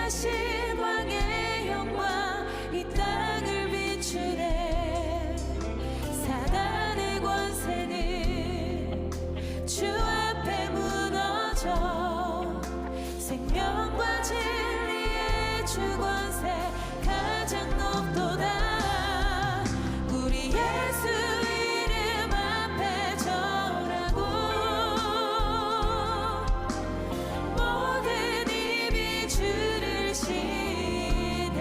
위대하신 왕의 영광 이 땅을 비추네. 사단의 권세는 주 앞에 무너져 생명과 진리의 주 권세 가장 높도다. 우리 예수 이름 앞에 절하고 모든 입이 주를 시네.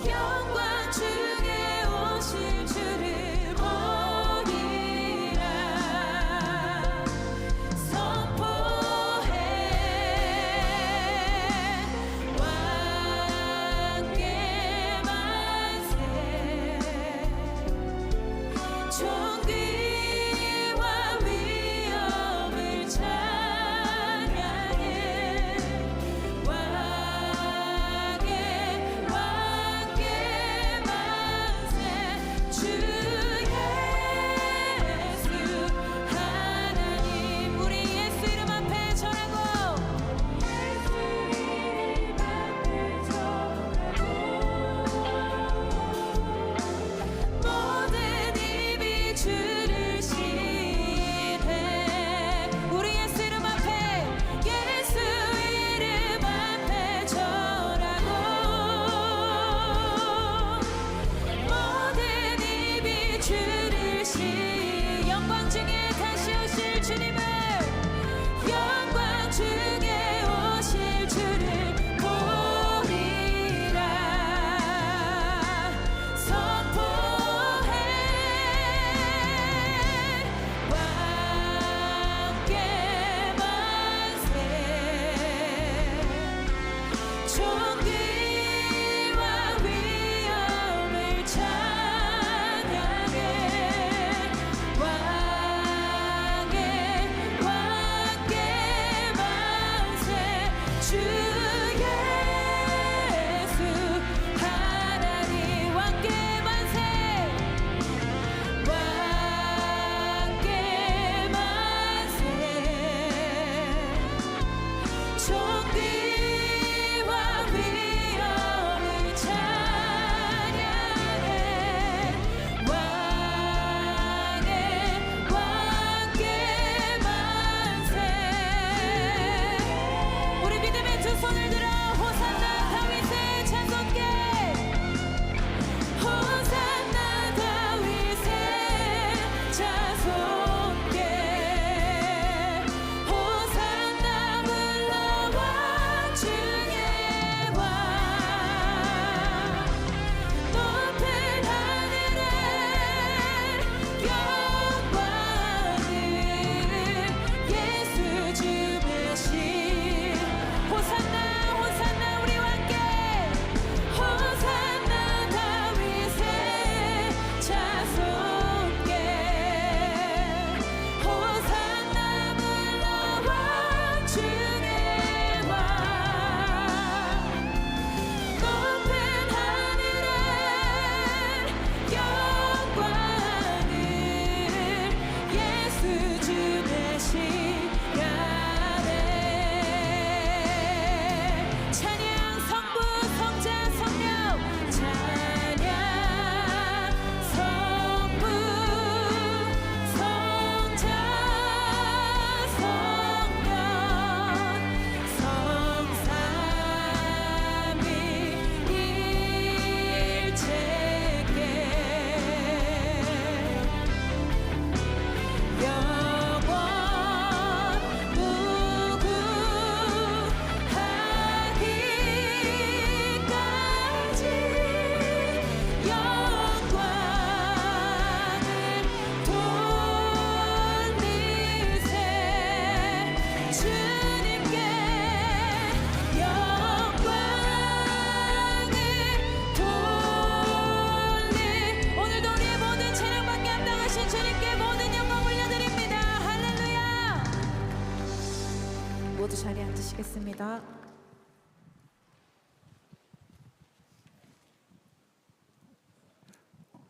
영광 중에 오실 주를 보리라. 선포해 왕께 만세. 존귀와 위엄을 찬양해. 왕께 만세. 주 예수 하나님. 우리 예수 이름 앞에 절하고 예수 이름 앞에 절하고 모든 입이 주를 시네. 우리 예수 이름 앞에 예수 이름 앞에 절하고 모든 입이 주를 시. 영광 중에 다시 오실 주님을, 영광 중에 오실 주를 보리라. 선포해 왕께 만세. 존귀와 위엄을 찬양해. 왕께 만세. 주 예수 하나님. 왕께 만세. 왕께 만세. 존귀와 위엄을 찬양해. 왕께 만세. 우리 믿음의 두 손을 들어 호산나 다윗의 찬송께. 호산나 다윗의 찬송께. 호산나 불러와 중의 왕. 높은 하늘에 영광을 예수 주 대신. 호산나 호산나 우리 왕께. 호산나 다윗의 찬송께. 호산나 불러와 중의 왕. 높은 하늘에 영광을 예수 주 대신 가네. 찬양 성부 성자 성령. 찬양 성부 성자 성령. 성삼위 일체께 영원 무궁하기까지 영광을 돌리세. 주님께 영광을 돌리. 오늘도 우리의 모든 찬양받게 합당하신 주님께 모든 영광 올려드립니다. 할렐루야. 모두 자리에 앉으시겠습니다.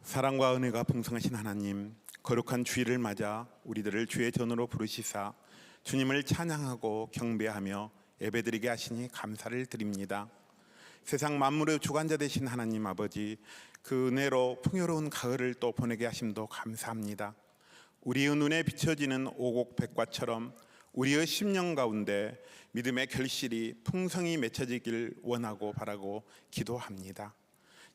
사랑과 은혜가 풍성하신 하나님, 거룩한 주일을 맞아 우리들을 주의 전으로 부르시사 주님을 찬양하고 경배하며 예배드리게 하시니 감사를 드립니다. 세상 만물의 주관자 되신 하나님 아버지, 그 은혜로 풍요로운 가을을 또 보내게 하심도 감사합니다. 우리의 눈에 비춰지는 오곡백과처럼 우리의 심령 가운데 믿음의 결실이 풍성히 맺혀지길 원하고 바라고 기도합니다.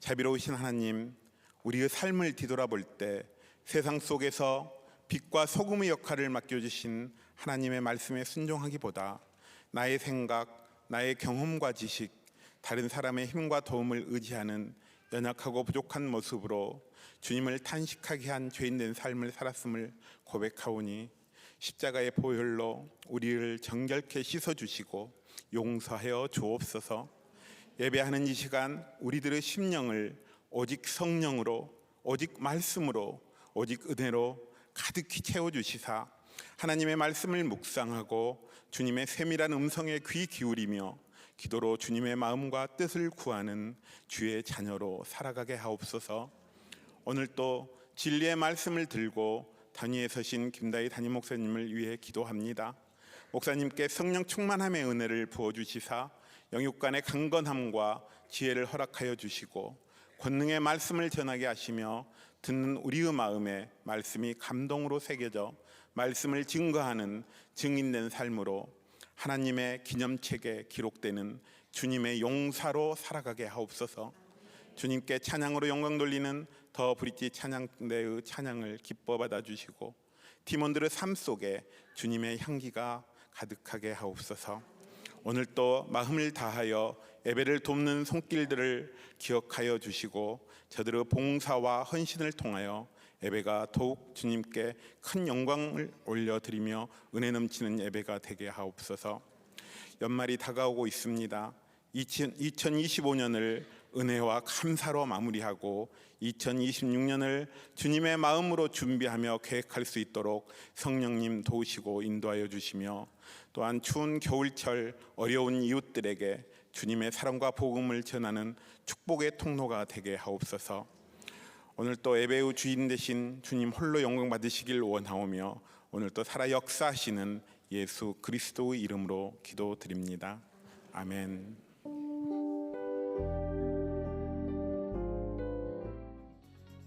자비로우신 하나님, 우리의 삶을 뒤돌아볼 때 세상 속에서 빛과 소금의 역할을 맡겨주신 하나님의 말씀에 순종하기보다 나의 생각, 나의 경험과 지식, 다른 사람의 힘과 도움을 의지하는 연약하고 부족한 모습으로 주님을 탄식하게 한 죄인된 삶을 살았음을 고백하오니 십자가의 보혈로 우리를 정결케 씻어주시고 용서하여 주옵소서. 예배하는 이 시간 우리들의 심령을 오직 성령으로, 오직 말씀으로, 오직 은혜로 가득히 채워주시사 하나님의 말씀을 묵상하고 주님의 세밀한 음성에 귀 기울이며 기도로 주님의 마음과 뜻을 구하는 주의 자녀로 살아가게 하옵소서. 오늘 또 진리의 말씀을 들고 단위에 서신 김다희 담임 목사님을 위해 기도합니다. 목사님께 성령 충만함의 은혜를 부어주시사 영육간의 강건함과 지혜를 허락하여 주시고 권능의 말씀을 전하게 하시며 듣는 우리의 마음에 말씀이 감동으로 새겨져 말씀을 증거하는 증인된 삶으로 하나님의 기념책에 기록되는 주님의 용사로 살아가게 하옵소서. 주님께 찬양으로 영광 돌리는 더 브릿지 찬양대의 찬양을 기뻐 받아주시고 팀원들의 삶 속에 주님의 향기가 가득하게 하옵소서. 오늘 또 마음을 다하여 예배를 돕는 손길들을 기억하여 주시고 저들의 봉사와 헌신을 통하여 예배가 더욱 주님께 큰 영광을 올려드리며 은혜 넘치는 예배가 되게 하옵소서. 연말이 다가오고 있습니다. 2025년을 은혜와 감사로 마무리하고 2026년을 주님의 마음으로 준비하며 계획할 수 있도록 성령님 도우시고 인도하여 주시며 또한 추운 겨울철 어려운 이웃들에게 주님의 사랑과 복음을 전하는 축복의 통로가 되게 하옵소서. 오늘 또 예배의 주인 되신 주님 홀로 영광 받으시길 원하오며 오늘 또 살아 역사하시는 예수 그리스도의 이름으로 기도드립니다. 아멘.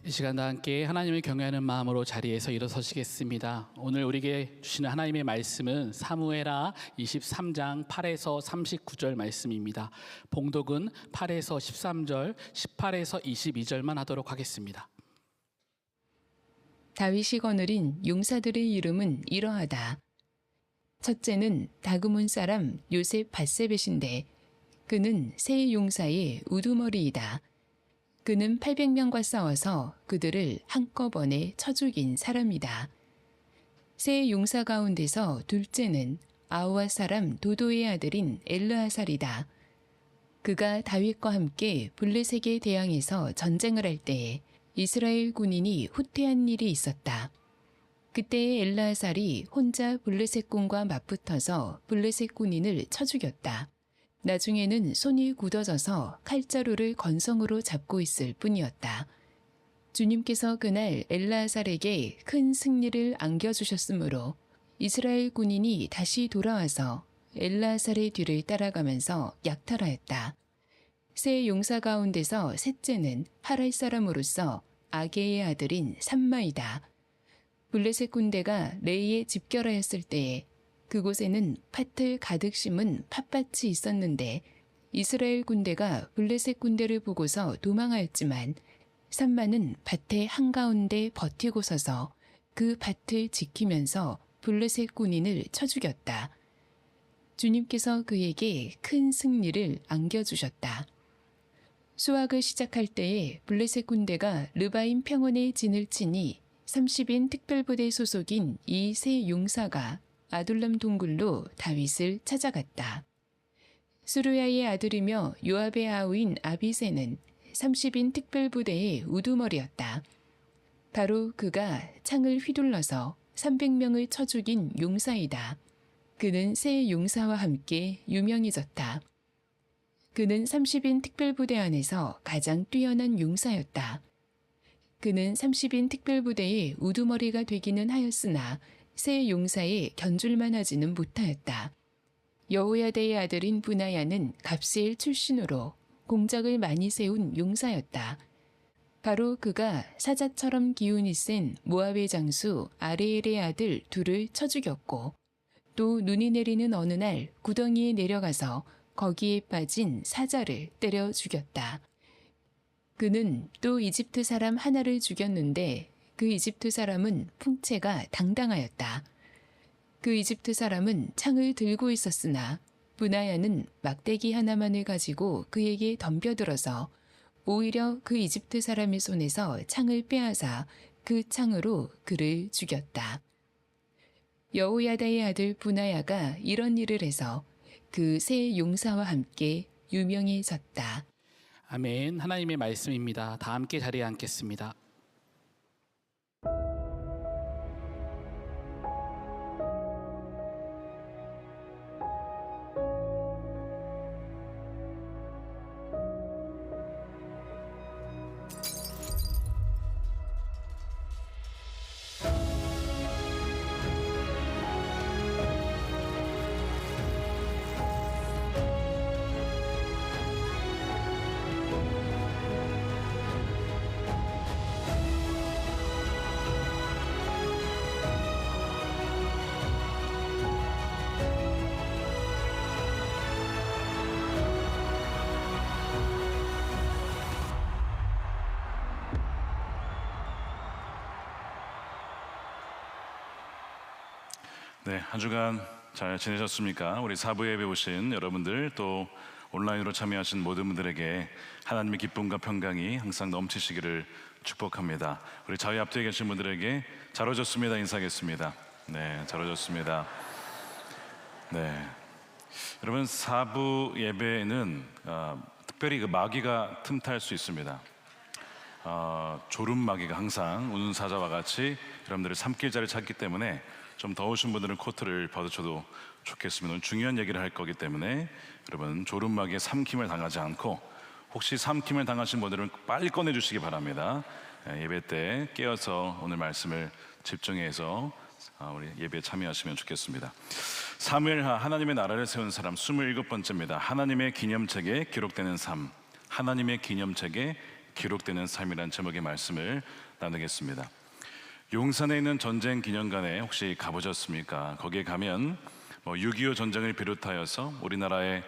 이 시간 다 함께 하나님을 경외하는 마음으로 자리에서 일어서시겠습니다. 오늘 우리에게 주시는 하나님의 말씀은 사무엘하 23장 8에서 39절 말씀입니다. 봉독은 8에서 13절, 18에서 22절만 하도록 하겠습니다. 다윗이 거느린 용사들의 이름은 이러하다. 첫째는 다그몬 사람 요셉 밧세벳인데 그는 세 용사의 우두머리이다. 그는 800명과 싸워서 그들을 한꺼번에 쳐 죽인 사람이다. 세 용사 가운데서 둘째는 아우아 사람 도도의 아들인 엘르하살이다. 그가 다윗과 함께 블레셋에 대항해서 전쟁을 할 때에 이스라엘 군인이 후퇴한 일이 있었다. 그때에 엘르하살이 혼자 블레셋 군과 맞붙어서 블레셋 군인을 쳐 죽였다. 나중에는 손이 굳어져서 칼자루를 건성으로 잡고 있을 뿐이었다. 주님께서 그날 엘르하살에게 큰 승리를 안겨주셨으므로 이스라엘 군인이 다시 돌아와서 엘르하살의 뒤를 따라가면서 약탈하였다. 세 용사 가운데서 셋째는 하랄 사람으로서 아게의 아들인 삼마이다. 블레셋 군대가 레이에 집결하였을 때에 그곳에는 팥을 가득 심은 팥밭이 있었는데 이스라엘 군대가 블레셋 군대를 보고서 도망하였지만 삼마는 밭의 한가운데 버티고 서서 그 밭을 지키면서 블레셋 군인을 쳐 죽였다. 주님께서 그에게 큰 승리를 안겨주셨다. 수확을 시작할 때에 블레셋 군대가 르바임 평원의 진을 치니 30인 특별부대 소속인 이 세 용사가 아둘람 동굴로 다윗을 찾아갔다. 수르야의 아들이며 요압의 아우인 아비새는 30인 특별부대의 우두머리였다. 바로 그가 창을 휘둘러서 300명을 쳐 죽인 용사이다. 그는 세 용사와 함께 유명해졌다. 그는 30인 특별부대 안에서 가장 뛰어난 용사였다. 그는 30인 특별부대의 우두머리가 되기는 하였으나 세 용사에 견줄만 하지는 못하였다. 여호야다의 아들인 브나야는 갑스엘 출신으로 공적을 많이 세운 용사였다. 바로 그가 사자처럼 기운이 센 모압의 장수 아레엘의 아들 둘을 쳐 죽였고 또 눈이 내리는 어느 날 구덩이에 내려가서 거기에 빠진 사자를 때려 죽였다. 그는 또 이집트 사람 하나를 죽였는데 그 이집트 사람은 풍채가 당당하였다. 그 이집트 사람은 창을 들고 있었으나 브나야는 막대기 하나만을 가지고 그에게 덤벼들어서 오히려 그 이집트 사람의 손에서 창을 빼앗아 그 창으로 그를 죽였다. 여호야다의 아들 브나야가 이런 일을 해서 그 세 용사와 함께 유명해졌다. 아멘. 하나님의 말씀입니다. 다 함께 자리에 앉겠습니다. 네, 한 주간 잘 지내셨습니까? 우리 사부 예배 오신 여러분들 또 온라인으로 참여하신 모든 분들에게 하나님의 기쁨과 평강이 항상 넘치시기를 축복합니다. 우리 저희 앞뒤에 계신 분들에게 잘 오셨습니다 인사하겠습니다. 네, 잘 오셨습니다. 네, 여러분 사부 예배는 특별히 그 마귀가 틈탈 수 있습니다. 졸음 마귀가 항상 우는 사자와 같이 여러분들의 삼킬자를 찾기 때문에 좀 더우신 분들은 코트를 벗으셔도 좋겠습니다. 오늘 중요한 얘기를 할 거기 때문에 여러분 졸음 마귀의 삼킴을 당하지 않고 혹시 삼킴을 당하신 분들은 빨리 꺼내주시기 바랍니다. 예배 때 깨어서 오늘 말씀을 집중해서 우리 예배에 참여하시면 좋겠습니다. 사무엘하 하나님의 나라를 세운 사람 27번째입니다. 하나님의 기념책에 기록되는 삶, 하나님의 기념책에 기록되는 삶이라는 제목의 말씀을 나누겠습니다. 용산에 있는 전쟁 기념관에 혹시 가보셨습니까? 거기에 가면 6.25 전쟁을 비롯하여서 우리나라의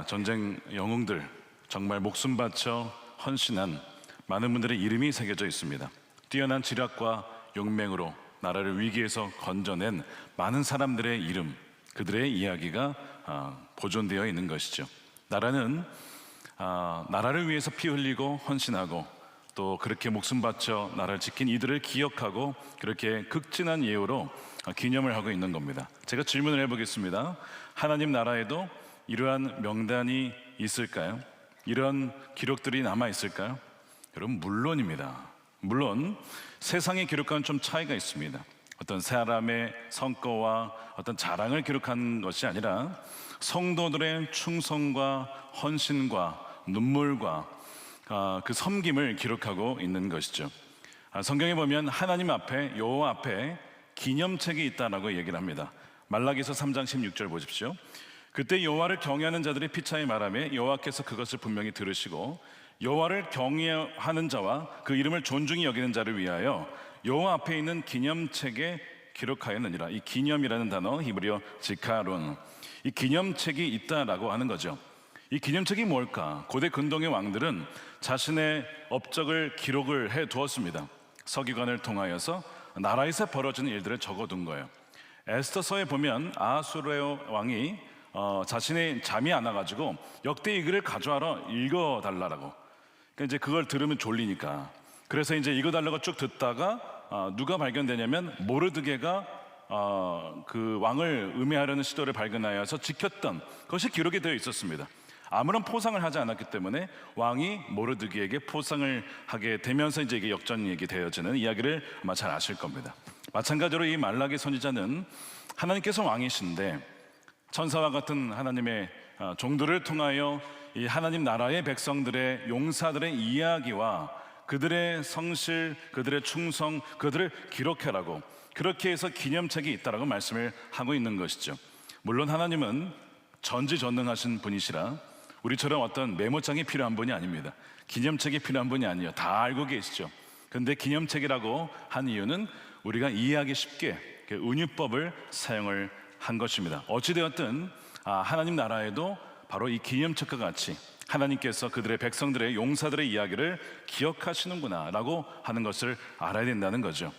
전쟁 영웅들 정말 목숨 바쳐 헌신한 많은 분들의 이름이 새겨져 있습니다. 뛰어난 지략과 용맹으로 나라를 위기에서 건져낸 많은 사람들의 이름, 그들의 이야기가 보존되어 있는 것이죠. 나라는 나라를 위해서 피 흘리고 헌신하고 또 그렇게 목숨 바쳐 나라를 지킨 이들을 기억하고 그렇게 극진한 예우로 기념을 하고 있는 겁니다. 제가 질문을 해보겠습니다. 하나님 나라에도 이러한 명단이 있을까요? 이런 기록들이 남아 있을까요? 여러분 물론입니다. 물론 세상의 기록과는 좀 차이가 있습니다. 어떤 사람의 성과와 어떤 자랑을 기록한 것이 아니라 성도들의 충성과 헌신과 눈물과 그 섬김을 기록하고 있는 것이죠. 성경에 보면 하나님 앞에 여호와 앞에 기념책이 있다라고 얘기를 합니다. 말라기서 3장 16절 보십시오. 그때 여호와를 경외하는 자들이 피차에 말하며 여호와께서 그것을 분명히 들으시고 여호와를 경외하는 자와 그 이름을 존중히 여기는 자를 위하여 여호와 앞에 있는 기념책에 기록하였느니라. 이 기념이라는 단어 히브리어 지카론, 이 기념책이 있다라고 하는 거죠. 이 기념책이 뭘까? 고대 근동의 왕들은 자신의 업적을 기록을 해 두었습니다. 서기관을 통하여서 나라에서 벌어지는 일들을 적어둔 거예요. 에스더서에 보면 아하수에로 왕이 자신의 잠이 안 와가지고 역대 이 글을 가져와라 읽어달라고. 그러니까 이제 그걸 들으면 졸리니까. 그래서 이제 읽어달라고 쭉 듣다가 누가 발견되냐면 모르드게가 그 왕을 음해하려는 시도를 발견하여서 지켰던 것이 기록이 되어 있었습니다. 아무런 포상을 하지 않았기 때문에 왕이 모르드게에게 포상을 하게 되면서 이제 이게 역전얘기 되어지는 이야기를 아마 잘 아실 겁니다. 마찬가지로 이 말라기 선지자는 하나님께서 왕이신데 천사와 같은 하나님의 종들을 통하여 이 하나님 나라의 백성들의 용사들의 이야기와 그들의 성실, 그들의 충성, 그들을 기록해라고 그렇게 해서 기념책이 있다라고 말씀을 하고 있는 것이죠. 물론 하나님은 전지전능하신 분이시라 우리처럼 어떤 메모장이 필요한 분이 아닙니다. 기념책이 필요한 분이 아니에요. 다 알고 계시죠. 근데 기념책이라고 한 이유는 우리가 이해하기 쉽게 은유법을 사용을 한 것입니다. 어찌되었든 하나님 나라에도 바로 이 기념책과 같이 하나님께서 그들의 백성들의 용사들의 이야기를 기억하시는구나 라고 하는 것을 알아야 된다는 거죠.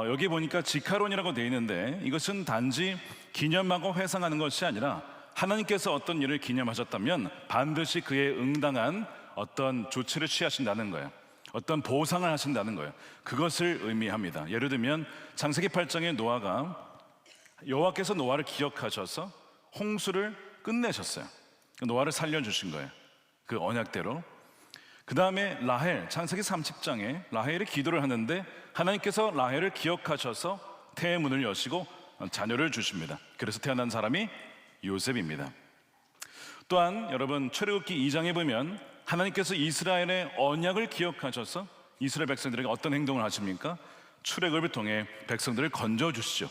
여기 보니까 지카론이라고 되어 있는데 이것은 단지 기념하고 회상하는 것이 아니라 하나님께서 어떤 일을 기념하셨다면 반드시 그에 응당한 어떤 조치를 취하신다는 거예요. 어떤 보상을 하신다는 거예요. 그것을 의미합니다. 예를 들면 창세기 8장에 노아가 여호와께서 노아를 기억하셔서 홍수를 끝내셨어요. 노아를 살려주신 거예요. 그 언약대로. 그 다음에 라헬, 창세기 30장에 라헬이 기도를 하는데 하나님께서 라헬을 기억하셔서 태의 문을 여시고 자녀를 주십니다. 그래서 태어난 사람이 요셉입니다. 또한 여러분 출애굽기 2장에 보면 하나님께서 이스라엘의 언약을 기억하셔서 이스라엘 백성들에게 어떤 행동을 하십니까? 출애굽을 통해 백성들을 건져주시죠.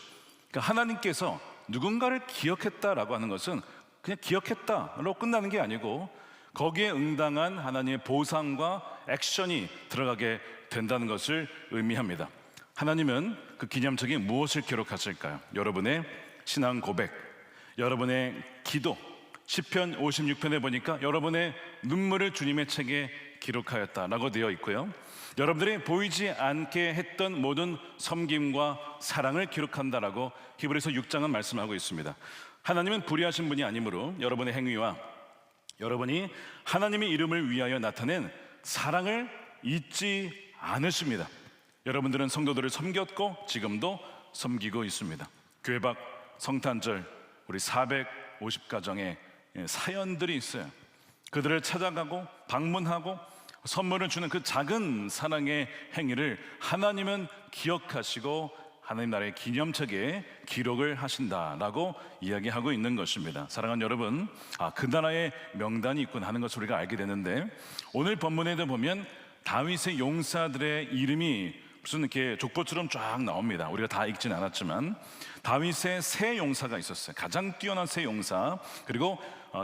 그러니까 하나님께서 누군가를 기억했다라고 하는 것은 그냥 기억했다로 끝나는 게 아니고 거기에 응당한 하나님의 보상과 액션이 들어가게 된다는 것을 의미합니다. 하나님은 그 기념책에 무엇을 기록하실까요? 여러분의 신앙 고백, 여러분의 기도, 시편 56편에 보니까 여러분의 눈물을 주님의 책에 기록하였다라고 되어 있고요. 여러분들이 보이지 않게 했던 모든 섬김과 사랑을 기록한다라고 히브리서 6장은 말씀하고 있습니다. 하나님은 불의하신 분이 아니므로 여러분의 행위와 여러분이 하나님의 이름을 위하여 나타낸 사랑을 잊지 않으십니다. 여러분들은 성도들을 섬겼고 지금도 섬기고 있습니다. 교회 밖 성탄절 우리 450가정의 사연들이 있어요. 그들을 찾아가고 방문하고 선물을 주는 그 작은 사랑의 행위를 하나님은 기억하시고 하나님 나라의 기념책에 기록을 하신다라고 이야기하고 있는 것입니다. 사랑하는 여러분, 그 나라의 명단이 있군 하는 것을 우리가 알게 되는데 오늘 본문에도 보면 다윗의 용사들의 이름이 무슨 이렇게 족보처럼 쫙 나옵니다. 우리가 다 읽진 않았지만 다윗의 세 용사가 있었어요. 가장 뛰어난 세 용사, 그리고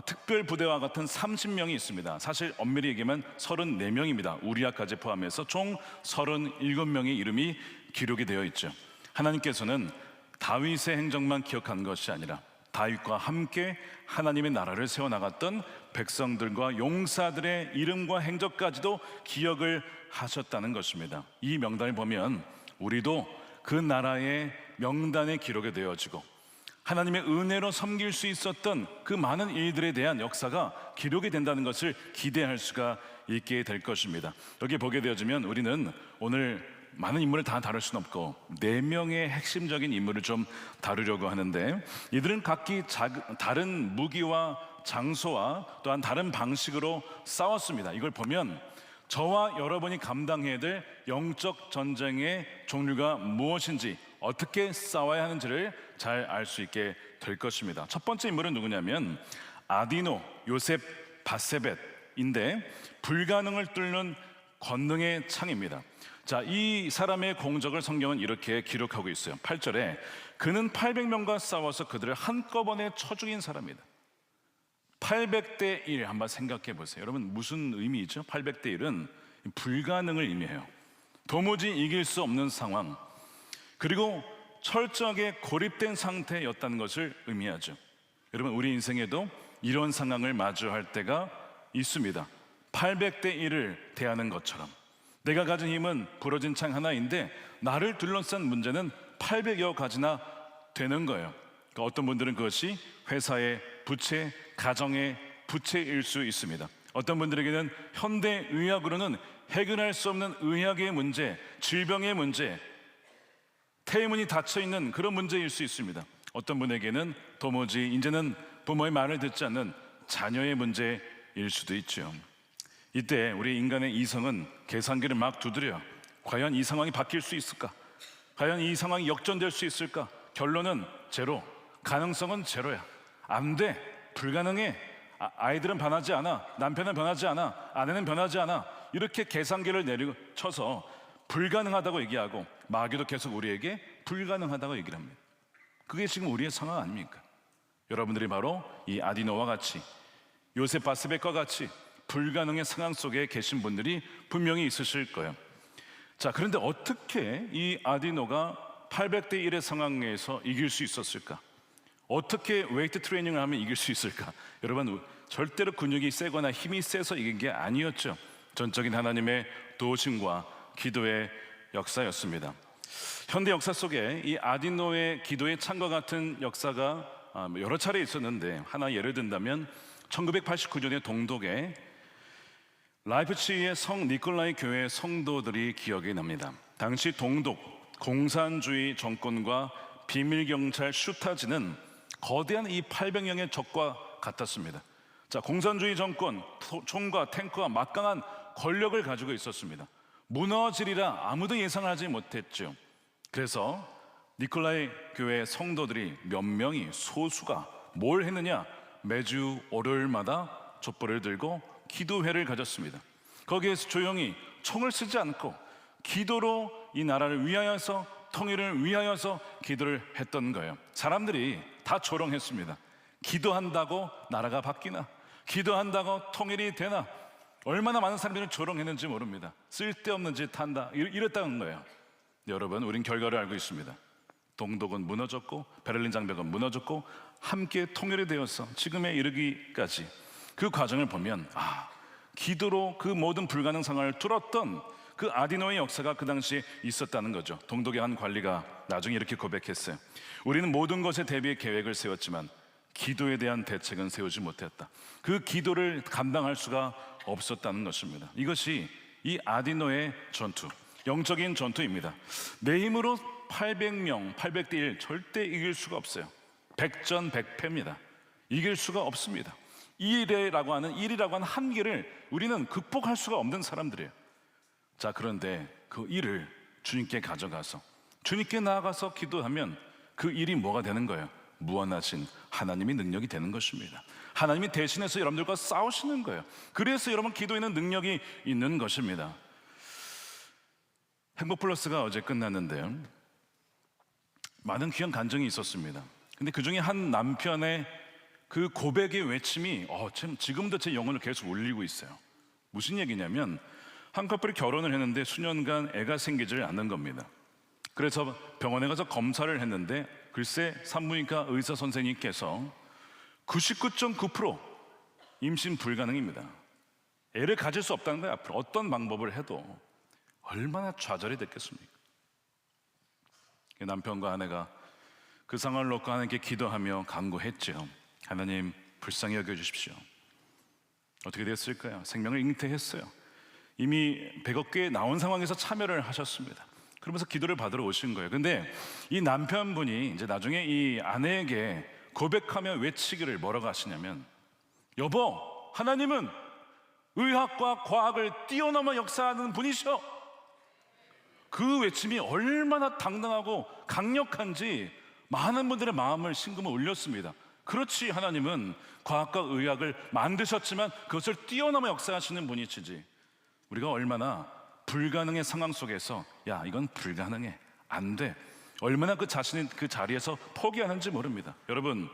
특별 부대와 같은 30명이 있습니다. 사실 엄밀히 얘기하면 34명입니다. 우리아까지 포함해서 총 37명의 이름이 기록이 되어 있죠. 하나님께서는 다윗의 행적만 기억한 것이 아니라 다윗과 함께 하나님의 나라를 세워나갔던 백성들과 용사들의 이름과 행적까지도 기억을 하셨다는 것입니다. 이 명단을 보면 우리도 그 나라의 명단에 기록이 되어지고 하나님의 은혜로 섬길 수 있었던 그 많은 일들에 대한 역사가 기록이 된다는 것을 기대할 수가 있게 될 것입니다. 여기 보게 되어지면 우리는 오늘 많은 인물을 다 다룰 수는 없고 4명의 핵심적인 인물을 좀 다루려고 하는데 이들은 각기 다른 무기와 장소와 또한 다른 방식으로 싸웠습니다. 이걸 보면 저와 여러분이 감당해야 될 영적 전쟁의 종류가 무엇인지 어떻게 싸워야 하는지를 잘 알 수 있게 될 것입니다. 첫 번째 인물은 누구냐면 아디노, 요셉, 바세벳인데 불가능을 뚫는 권능의 창입니다. 자, 이 사람의 공적을 성경은 이렇게 기록하고 있어요. 8절에 그는 800명과 싸워서 그들을 한꺼번에 쳐 죽인 사람이다. 800대 1 한번 생각해 보세요. 여러분 무슨 의미죠? 800대 1은 불가능을 의미해요. 도무지 이길 수 없는 상황, 그리고 철저하게 고립된 상태였다는 것을 의미하죠. 여러분 우리 인생에도 이런 상황을 마주할 때가 있습니다. 800대 1을 대하는 것처럼 내가 가진 힘은 부러진 창 하나인데 나를 둘러싼 문제는 800여 가지나 되는 거예요. 그러니까 어떤 분들은 그것이 회사의 부채, 가정의 부채일 수 있습니다. 어떤 분들에게는 현대의학으로는 해결할 수 없는 의학의 문제, 질병의 문제, 태문이 닫혀있는 그런 문제일 수 있습니다. 어떤 분에게는 도무지 이제는 부모의 말을 듣지 않는 자녀의 문제일 수도 있죠. 이때 우리 인간의 이성은 계산기를 막 두드려요. 과연 이 상황이 바뀔 수 있을까? 과연 이 상황이 역전될 수 있을까? 결론은 제로, 가능성은 제로야. 안 돼, 불가능해. 아이들은 변하지 않아, 남편은 변하지 않아, 아내는 변하지 않아. 이렇게 계산기를 내려쳐서 불가능하다고 얘기하고 마귀도 계속 우리에게 불가능하다고 얘기를 합니다. 그게 지금 우리의 상황 아닙니까? 여러분들이 바로 이 아디노와 같이, 요셉 바스벳과 같이 불가능의 상황 속에 계신 분들이 분명히 있으실 거예요. 자, 그런데 어떻게 이 아디노가 800대 1의 상황에서 이길 수 있었을까? 어떻게 웨이트 트레이닝을 하면 이길 수 있을까? 여러분, 절대로 근육이 세거나 힘이 세서 이긴 게 아니었죠. 전적인 하나님의 도우심과 기도의 역사였습니다. 현대 역사 속에 이 아디노의 기도의 창과 같은 역사가 여러 차례 있었는데, 하나 예를 든다면 1989년에 동독에 라이프치히의 성 니콜라이 교회 성도들이 기억이 납니다. 당시 동독 공산주의 정권과 비밀경찰 슈타지는 거대한 이 800명의 적과 같았습니다. 자, 공산주의 정권, 총과 탱크와 막강한 권력을 가지고 있었습니다. 무너지리라 아무도 예상하지 못했죠. 그래서 니콜라이 교회 성도들이 몇 명이, 소수가 뭘 했느냐? 매주 월요일마다 촛불을 들고 기도회를 가졌습니다. 거기에서 조용히 총을 쓰지 않고 기도로 이 나라를 위하여서, 통일을 위하여서 기도를 했던 거예요. 사람들이 다 조롱했습니다. 기도한다고 나라가 바뀌나? 기도한다고 통일이 되나? 얼마나 많은 사람들이 조롱했는지 모릅니다. 쓸데없는 짓 한다, 이랬다는 거예요. 여러분, 우린 결과를 알고 있습니다. 동독은 무너졌고 베를린 장벽은 무너졌고 함께 통일이 되어서 지금에 이르기까지 그 과정을 보면, 기도로 그 모든 불가능 상황을 뚫었던 그 아디노의 역사가 그 당시에 있었다는 거죠. 동독의 한 관리가 나중에 이렇게 고백했어요. 우리는 모든 것에 대비해 계획을 세웠지만 기도에 대한 대책은 세우지 못했다. 그 기도를 감당할 수가 없었다는 것입니다. 이것이 이 아디노의 전투, 영적인 전투입니다. 내 힘으로 800명, 800대 1 절대 이길 수가 없어요. 백전백패입니다. 이길 수가 없습니다. 일이라고 하는 한계를 우리는 극복할 수가 없는 사람들이에요. 자, 그런데 그 일을 주님께 가져가서, 주님께 나아가서 기도하면 그 일이 뭐가 되는 거예요? 무한하신 하나님의 능력이 되는 것입니다. 하나님이 대신해서 여러분들과 싸우시는 거예요. 그래서 여러분 기도에는 능력이 있는 것입니다. 행복플러스가 어제 끝났는데요, 많은 귀한 간증이 있었습니다. 근데 그 중에 한 남편의 그 고백의 외침이 지금도 제 영혼을 계속 울리고 있어요. 무슨 얘기냐면, 한 커플이 결혼을 했는데 수년간 애가 생기질 않는 겁니다. 그래서 병원에 가서 검사를 했는데 글쎄 산부인과 의사 선생님께서 99.9% 임신 불가능입니다. 애를 가질 수 없다는 거예요. 앞으로 어떤 방법을 해도. 얼마나 좌절이 됐겠습니까? 남편과 아내가 그 상황을 놓고 하나님께 기도하며 간구했죠. 하나님, 불쌍히 여겨주십시오. 어떻게 됐을까요? 생명을 잉태했어요. 이미 100억 개 나온 상황에서 참여를 하셨습니다. 그러면서 기도를 받으러 오신 거예요. 근데 이 남편분이 이제 나중에 이 아내에게 고백하며 외치기를 뭐라고 하시냐면, 여보, 하나님은 의학과 과학을 뛰어넘어 역사하는 분이셔. 그 외침이 얼마나 당당하고 강력한지 많은 분들의 마음을 심금을 울렸습니다. 그렇지, 하나님은 과학과 의학을 만드셨지만 그것을 뛰어넘어 역사하시는 분이시지. 우리가 얼마나 불가능의 상황 속에서 이건 불가능해, 안 돼, 얼마나 그 자신이 그 자리에서 포기하는지 모릅니다. 여러분,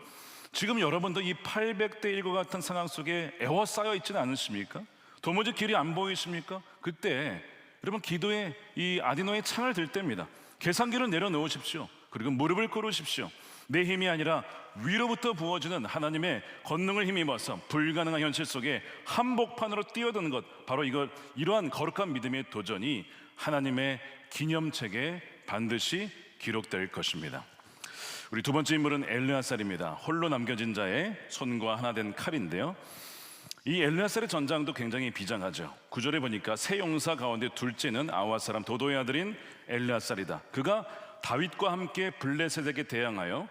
지금 여러분도 이 800대 1과 같은 상황 속에 에워싸여 있지는 않으십니까? 도무지 길이 안 보이십니까? 그때 여러분 기도에 이 아디노의 창을 들 때입니다. 계산기를 내려놓으십시오. 그리고 무릎을 꿇으십시오. 내 힘이 아니라 위로부터 부어지는 하나님의 권능을 힘입어서 불가능한 현실 속에 한복판으로 뛰어드는 것, 바로 이러한 거룩한 믿음의 도전이 하나님의 기념책에 반드시 기록될 것입니다. 우리 두 번째 인물은 엘르아살입니다. 홀로 남겨진 자의 손과 하나 된 칼인데요, 이 엘르아살의 전장도 굉장히 비장하죠. 9절에 보니까 세 용사 가운데 둘째는 아와 사람 도도의 아들인 엘르아살이다. 그가 다윗과 함께 블레셋에게 대항하여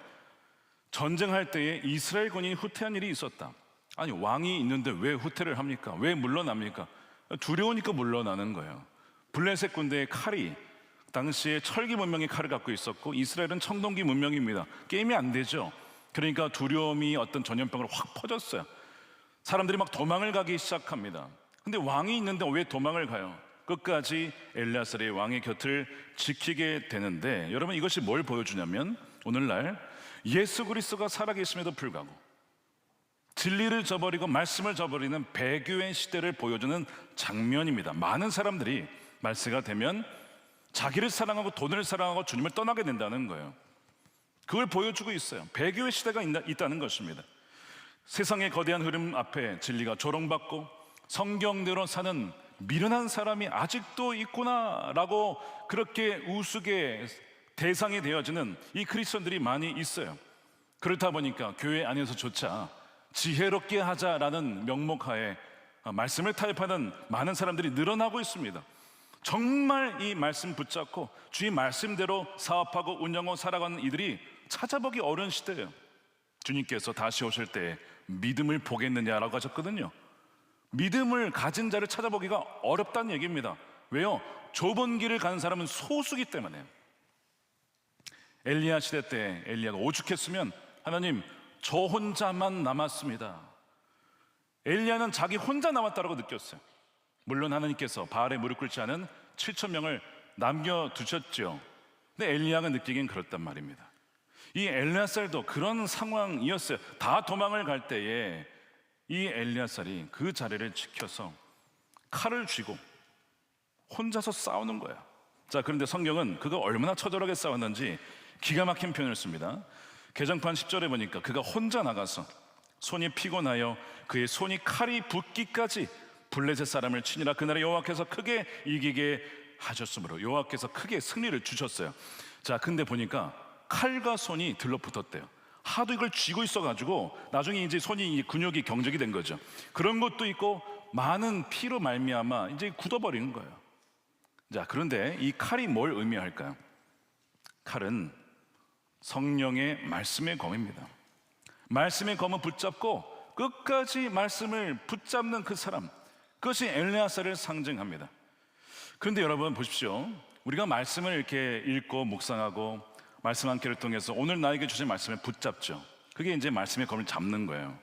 전쟁할 때에 이스라엘 군인이 후퇴한 일이 있었다. 아니, 왕이 있는데 왜 후퇴를 합니까? 왜 물러납니까? 두려우니까 물러나는 거예요. 블레셋 군대의 칼이 당시에 철기 문명의 칼을 갖고 있었고 이스라엘은 청동기 문명입니다. 게임이 안 되죠. 그러니까 두려움이 어떤 전염병으로 확 퍼졌어요. 사람들이 막 도망을 가기 시작합니다. 근데 왕이 있는데 왜 도망을 가요? 끝까지 엘르아살의 왕의 곁을 지키게 되는데, 여러분 이것이 뭘 보여주냐면, 오늘날 예수 그리스도가 살아계심에도 불구하고 진리를 저버리고 말씀을 저버리는 배교의 시대를 보여주는 장면입니다. 많은 사람들이 말세가 되면 자기를 사랑하고 돈을 사랑하고 주님을 떠나게 된다는 거예요. 그걸 보여주고 있어요. 배교의 시대가 있다는 것입니다. 세상의 거대한 흐름 앞에 진리가 조롱받고 성경대로 사는 미련한 사람이 아직도 있구나라고 그렇게 우스개 대상이 되어지는 이 크리스천들이 많이 있어요. 그렇다 보니까 교회 안에서조차 지혜롭게 하자라는 명목하에 말씀을 타협하는 많은 사람들이 늘어나고 있습니다. 정말 이 말씀 붙잡고 주의 말씀대로 사업하고 운영하고 살아가는 이들이 찾아보기 어려운 시대예요. 주님께서 다시 오실 때 믿음을 보겠느냐라고 하셨거든요. 믿음을 가진 자를 찾아보기가 어렵다는 얘기입니다. 왜요? 좁은 길을 가는 사람은 소수기 때문에. 엘리야 시대 때 엘리야가 오죽했으면 하나님 저 혼자만 남았습니다. 엘리야는 자기 혼자 남았다고 느꼈어요. 물론 하나님께서 바알에 무릎 꿇지 않은 7,000명을 남겨두셨죠. 근데 엘리야가 느끼긴 그렇단 말입니다. 이 엘리야살도 그런 상황이었어요. 다 도망을 갈 때에 이 엘리야살이 그 자리를 지켜서 칼을 쥐고 혼자서 싸우는 거야. 자, 그런데 성경은 그가 얼마나 처절하게 싸웠는지 기가 막힌 표현을 씁니다. 개정판 10절에 보니까 그가 혼자 나가서 손이 피곤하여 그의 손이 칼이 붓기까지 블레셋 사람을 치니라. 그날에 여호와께서 크게 이기게 하셨으므로 여호와께서 크게 승리를 주셨어요. 자, 근데 보니까 칼과 손이 들러붙었대요. 하도 이걸 쥐고 있어가지고 나중에 이제 손이 근육이 경직이 된 거죠. 그런 것도 있고 많은 피로 말미암아 이제 굳어버리는 거예요. 자, 그런데 이 칼이 뭘 의미할까요? 칼은 성령의 말씀의 검입니다. 말씀의 검을 붙잡고 끝까지 말씀을 붙잡는 그 사람, 그것이 엘리야살을 상징합니다. 그런데 여러분 보십시오. 우리가 말씀을 이렇게 읽고 묵상하고 말씀 한 개를 통해서 오늘 나에게 주신 말씀을 붙잡죠. 그게 이제 말씀의 검을 잡는 거예요.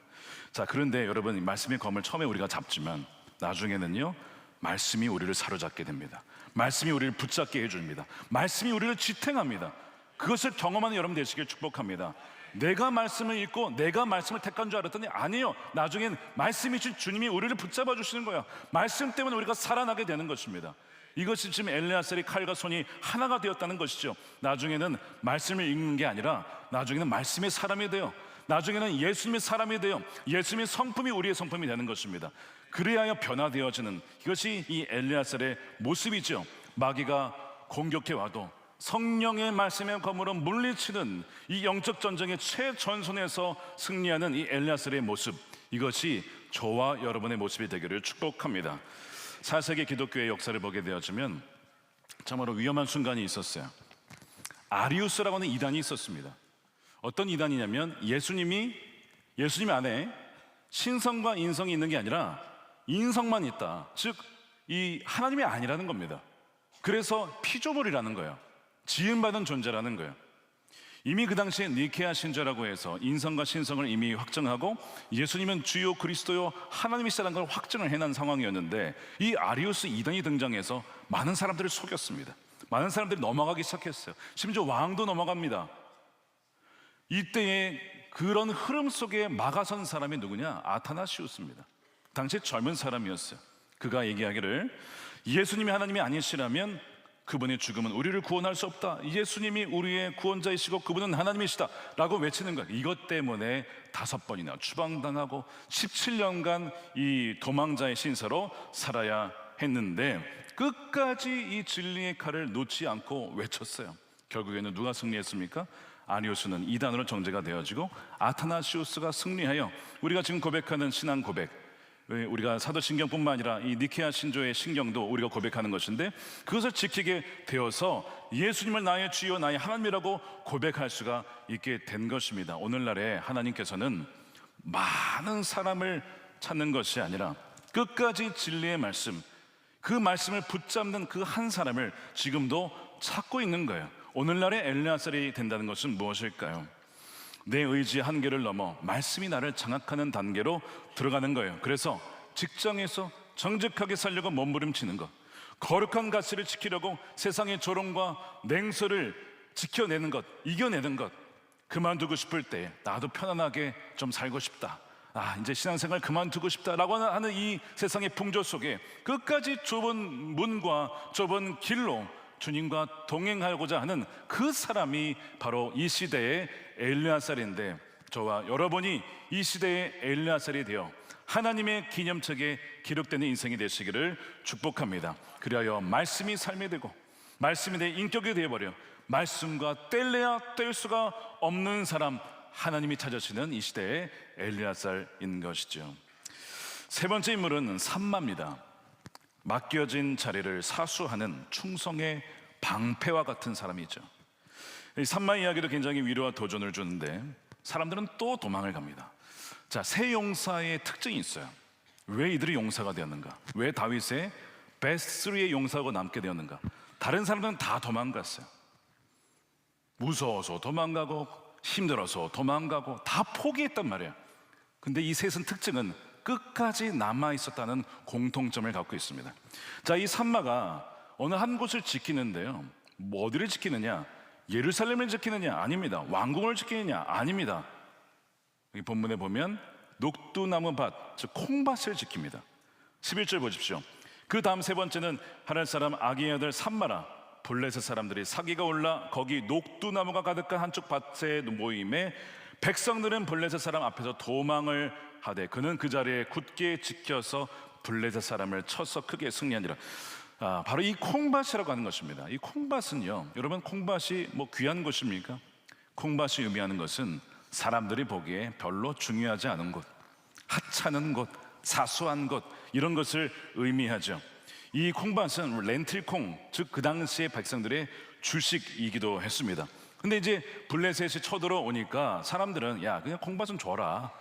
자, 그런데 여러분 이 말씀의 검을 처음에 우리가 잡지만 나중에는요 말씀이 우리를 사로잡게 됩니다. 말씀이 우리를 붙잡게 해줍니다. 말씀이 우리를 지탱합니다. 그것을 경험하는 여러분 되시길 축복합니다. 내가 말씀을 읽고 내가 말씀을 택한 줄 알았더니 아니에요. 나중엔 말씀이신 주님이 우리를 붙잡아 주시는 거예요. 말씀 때문에 우리가 살아나게 되는 것입니다. 이것이 지금 엘리야살의 칼과 손이 하나가 되었다는 것이죠. 나중에는 말씀을 읽는 게 아니라 나중에는 말씀의 사람이 돼요. 나중에는 예수님의 사람이 돼요. 예수님의 성품이 우리의 성품이 되는 것입니다. 그래야 변화되어지는 이것이 이 엘리야살의 모습이죠. 마귀가 공격해 와도 성령의 말씀의 검으로 물리치는 이 영적 전쟁의 최전선에서 승리하는 이 엘리야살의 모습, 이것이 저와 여러분의 모습이 되기를 축복합니다. 4세기 기독교의 역사를 보게 되어지면 참으로 위험한 순간이 있었어요. 아리우스라고 하는 이단이 있었습니다. 어떤 이단이냐면 예수님 안에 신성과 인성이 있는 게 아니라 인성만 있다. 즉 이 하나님이 아니라는 겁니다. 그래서 피조물이라는 거예요. 지음받은 존재라는 거예요. 이미 그 당시에 니케아 신조라고 해서 인성과 신성을 이미 확정하고 예수님은 주요 그리스도요 하나님이시라는 걸 확증을 해낸 상황이었는데 이 아리우스 이단이 등장해서 많은 사람들을 속였습니다. 많은 사람들이 넘어가기 시작했어요. 심지어 왕도 넘어갑니다. 이때에 그런 흐름 속에 막아선 사람이 누구냐? 아타나시우스입니다. 당시 젊은 사람이었어요. 그가 얘기하기를 예수님이 하나님이 아니시라면 그분의 죽음은 우리를 구원할 수 없다. 예수님이 우리의 구원자이시고 그분은 하나님이시다 라고 외치는 거예요. 이것 때문에 5번이나 추방당하고 17년간 이 도망자의 신세로 살아야 했는데 끝까지 이 진리의 칼을 놓지 않고 외쳤어요. 결국에는 누가 승리했습니까? 아리우스는 이단으로 정죄가 되어지고 아타나시우스가 승리하여 우리가 지금 고백하는 신앙 고백, 우리가 사도신경뿐만 아니라 이 니케아 신조의 신경도 우리가 고백하는 것인데 그것을 지키게 되어서 예수님을 나의 주여 나의 하나님이라고 고백할 수가 있게 된 것입니다. 오늘날에 하나님께서는 많은 사람을 찾는 것이 아니라 끝까지 진리의 말씀, 그 말씀을 붙잡는 그 한 사람을 지금도 찾고 있는 거예요. 오늘날의 엘리야살이 된다는 것은 무엇일까요? 내 의지의 한계를 넘어 말씀이 나를 장악하는 단계로 들어가는 거예요. 그래서 직장에서 정직하게 살려고 몸부림치는 것, 거룩한 가치를 지키려고 세상의 조롱과 냉소를 지켜내는 것, 이겨내는 것, 그만두고 싶을 때 나도 편안하게 좀 살고 싶다, 이제 신앙생활 그만두고 싶다라고 하는 이 세상의 풍조 속에 끝까지 좁은 문과 좁은 길로 주님과 동행하고자 하는 그 사람이 바로 이 시대의 엘르야살인데, 저와 여러분이 이 시대의 엘르야살이 되어 하나님의 기념책에 기록되는 인생이 되시기를 축복합니다. 그리하여 말씀이 삶이 되고 말씀이 내 인격이 되어버려 말씀과 뗄래야 뗄 수가 없는 사람, 하나님이 찾으시는 이 시대의 엘르야살인 것이죠. 세 번째 인물은 삼마입니다. 맡겨진 자리를 사수하는 충성의 방패와 같은 사람이죠. 이 삼마 이야기도 굉장히 위로와 도전을 주는데 사람들은 또 도망을 갑니다. 자, 세 용사의 특징이 있어요. 왜 이들이 용사가 되었는가? 왜 다윗의 베스트 3의 용사가 남게 되었는가? 다른 사람들은 다 도망갔어요. 무서워서 도망가고 힘들어서 도망가고 다 포기했단 말이에요. 근데 이 셋은 특징은 끝까지 남아 있었다는 공통점을 갖고 있습니다. 자, 이 삼마가 어느 한 곳을 지키는데요, 뭐 어디를 지키느냐? 예루살렘을 지키느냐? 아닙니다. 왕궁을 지키느냐? 아닙니다. 여기 본문에 보면 녹두나무 밭, 즉 콩밭을 지킵니다. 11절 보십시오. 그 다음 세 번째는 하랄 사람 아기의 아들 삼마라. 블레셋 사람들이 사기가 올라 거기 녹두나무가 가득한 한쪽 밭에 모임에 백성들은 블레셋 사람 앞에서 도망을 하되 그는 그 자리에 굳게 지켜서 블레셋 사람을 쳐서 크게 승리하니라. 바로 이 콩밭이라고 하는 것입니다. 이 콩밭은요, 여러분, 콩밭이 뭐 귀한 것입니까? 콩밭이 의미하는 것은 사람들이 보기에 별로 중요하지 않은 곳, 하찮은 곳, 사소한 곳, 이런 것을 의미하죠. 이 콩밭은 렌틸콩, 즉 그 당시의 백성들의 주식이기도 했습니다. 근데 이제 블레셋이 쳐들어오니까 사람들은 야, 그냥 콩밭은 줘라,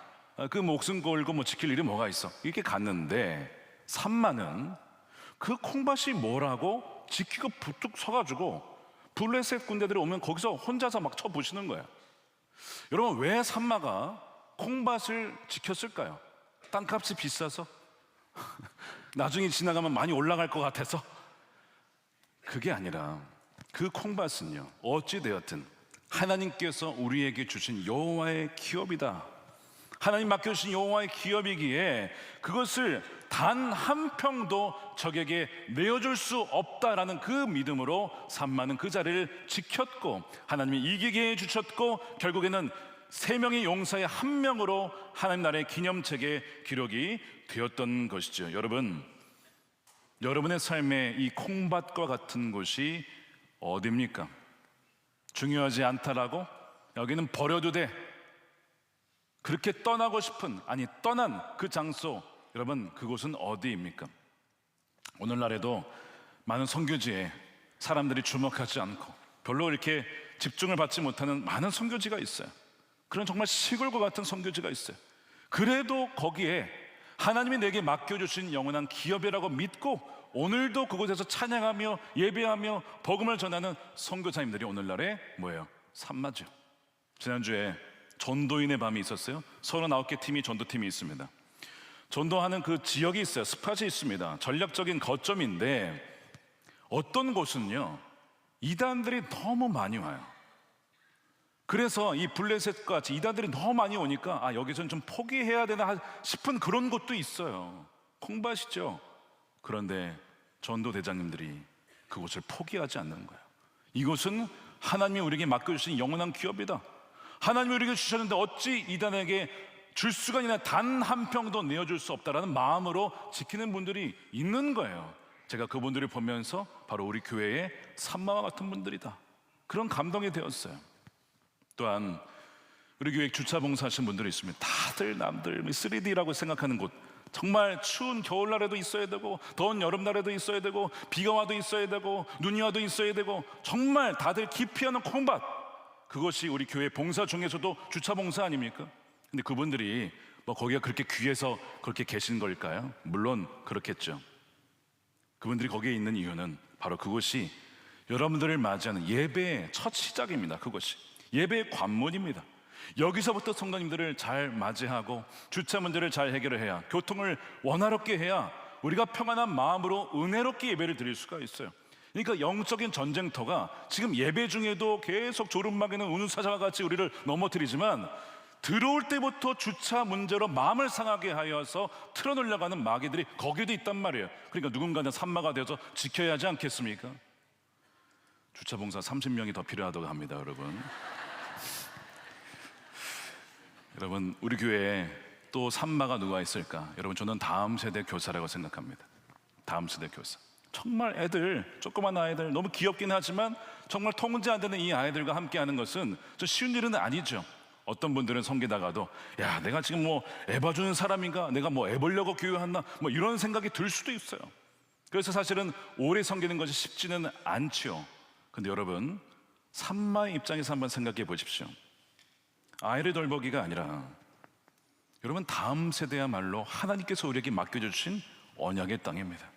그 목숨 걸고 뭐 지킬 일이 뭐가 있어, 이렇게 갔는데 삼마는 그 콩밭이 뭐라고 지키고 부뚝 서가지고 블레셋 군대들이 오면 거기서 혼자서 막 쳐부시는 거예요. 여러분, 왜 삼마가 콩밭을 지켰을까요? 땅값이 비싸서? 나중에 지나가면 많이 올라갈 것 같아서? 그게 아니라 그 콩밭은요, 어찌되었든 하나님께서 우리에게 주신 여호와의 기업이다. 하나님 맡겨주신 여호와의 기업이기에 그것을 단 한 평도 적에게 내어줄 수 없다라는 그 믿음으로 삼마는 그 자리를 지켰고 하나님이 이기게 해주셨고 결국에는 세 명의 용사의 한 명으로 하나님 나라의 기념책에 기록이 되었던 것이죠. 여러분, 여러분의 삶에 이 콩밭과 같은 곳이 어디입니까? 중요하지 않다라고 여기는 버려도 돼, 그렇게 떠나고 싶은, 아니 떠난 그 장소, 여러분, 그곳은 어디입니까? 오늘날에도 많은 선교지에 사람들이 주목하지 않고 별로 이렇게 집중을 받지 못하는 많은 선교지가 있어요. 그런 정말 시골과 같은 선교지가 있어요. 그래도 거기에 하나님이 내게 맡겨주신 영원한 기업이라고 믿고 오늘도 그곳에서 찬양하며 예배하며 복음을 전하는 선교사님들이 오늘날에 뭐예요? 삼마죠. 지난주에 전도인의 밤이 있었어요. 39개 팀이 전도팀이 있습니다. 전도하는 그 지역이 있어요. 스팟이 있습니다. 전략적인 거점인데 어떤 곳은요, 이단들이 너무 많이 와요. 그래서 이 블레셋과 같이 이단들이 너무 많이 오니까 여기서는 좀 포기해야 되나 싶은 그런 곳도 있어요. 콩밭이죠. 그런데 전도 대장님들이 그곳을 포기하지 않는 거예요. 이곳은 하나님이 우리에게 맡겨주신 영원한 기업이다. 하나님이 우리에게 주셨는데 어찌 이단에게 줄 수가 있나, 단 한 평도 내어줄 수 없다라는 마음으로 지키는 분들이 있는 거예요. 제가 그분들을 보면서 바로 우리 교회의 삼마와 같은 분들이다, 그런 감동이 되었어요. 또한 우리 교회 주차 봉사하시는 분들이 있습니다. 다들 남들 3D라고 생각하는 곳, 정말 추운 겨울날에도 있어야 되고 더운 여름날에도 있어야 되고 비가 와도 있어야 되고 눈이 와도 있어야 되고 정말 다들 기피하는 콩밭, 그것이 우리 교회 봉사 중에서도 주차 봉사 아닙니까? 근데 그분들이 뭐 거기가 그렇게 귀해서 그렇게 계신 걸까요? 물론 그렇겠죠. 그분들이 거기에 있는 이유는 바로 그곳이 여러분들을 맞이하는 예배의 첫 시작입니다. 그것이 예배의 관문입니다. 여기서부터 성도님들을 잘 맞이하고 주차 문제를 잘 해결을 해야, 교통을 원활하게 해야 우리가 평안한 마음으로 은혜롭게 예배를 드릴 수가 있어요. 그러니까 영적인 전쟁터가 지금 예배 중에도 계속 조름막에는 우는 사자와 같이 우리를 넘어뜨리지만 들어올 때부터 주차 문제로 마음을 상하게 하여서 틀어놓으려고 마귀들이 거기도 있단 말이에요. 그러니까 누군가는 산마가 되어서 지켜야 하지 않겠습니까? 주차봉사 30명이 더 필요하다고 합니다, 여러분. 여러분, 우리 교회에 또 산마가 누가 있을까? 여러분, 저는 다음 세대 교사라고 생각합니다. 다음 세대 교사. 정말 애들, 조그만 아이들 너무 귀엽긴 하지만 정말 통제 안 되는 이 아이들과 함께 하는 것은 좀 쉬운 일은 아니죠. 어떤 분들은 섬기다가도 야, 내가 지금 뭐 애 봐주는 사람인가? 내가 뭐 애 보려고 교육했나? 뭐 이런 생각이 들 수도 있어요. 그래서 사실은 오래 섬기는 것이 쉽지는 않죠. 근데 여러분, 산마의 입장에서 한번 생각해 보십시오. 아이를 돌보기가 아니라 여러분, 다음 세대야말로 하나님께서 우리에게 맡겨주신 언약의 땅입니다.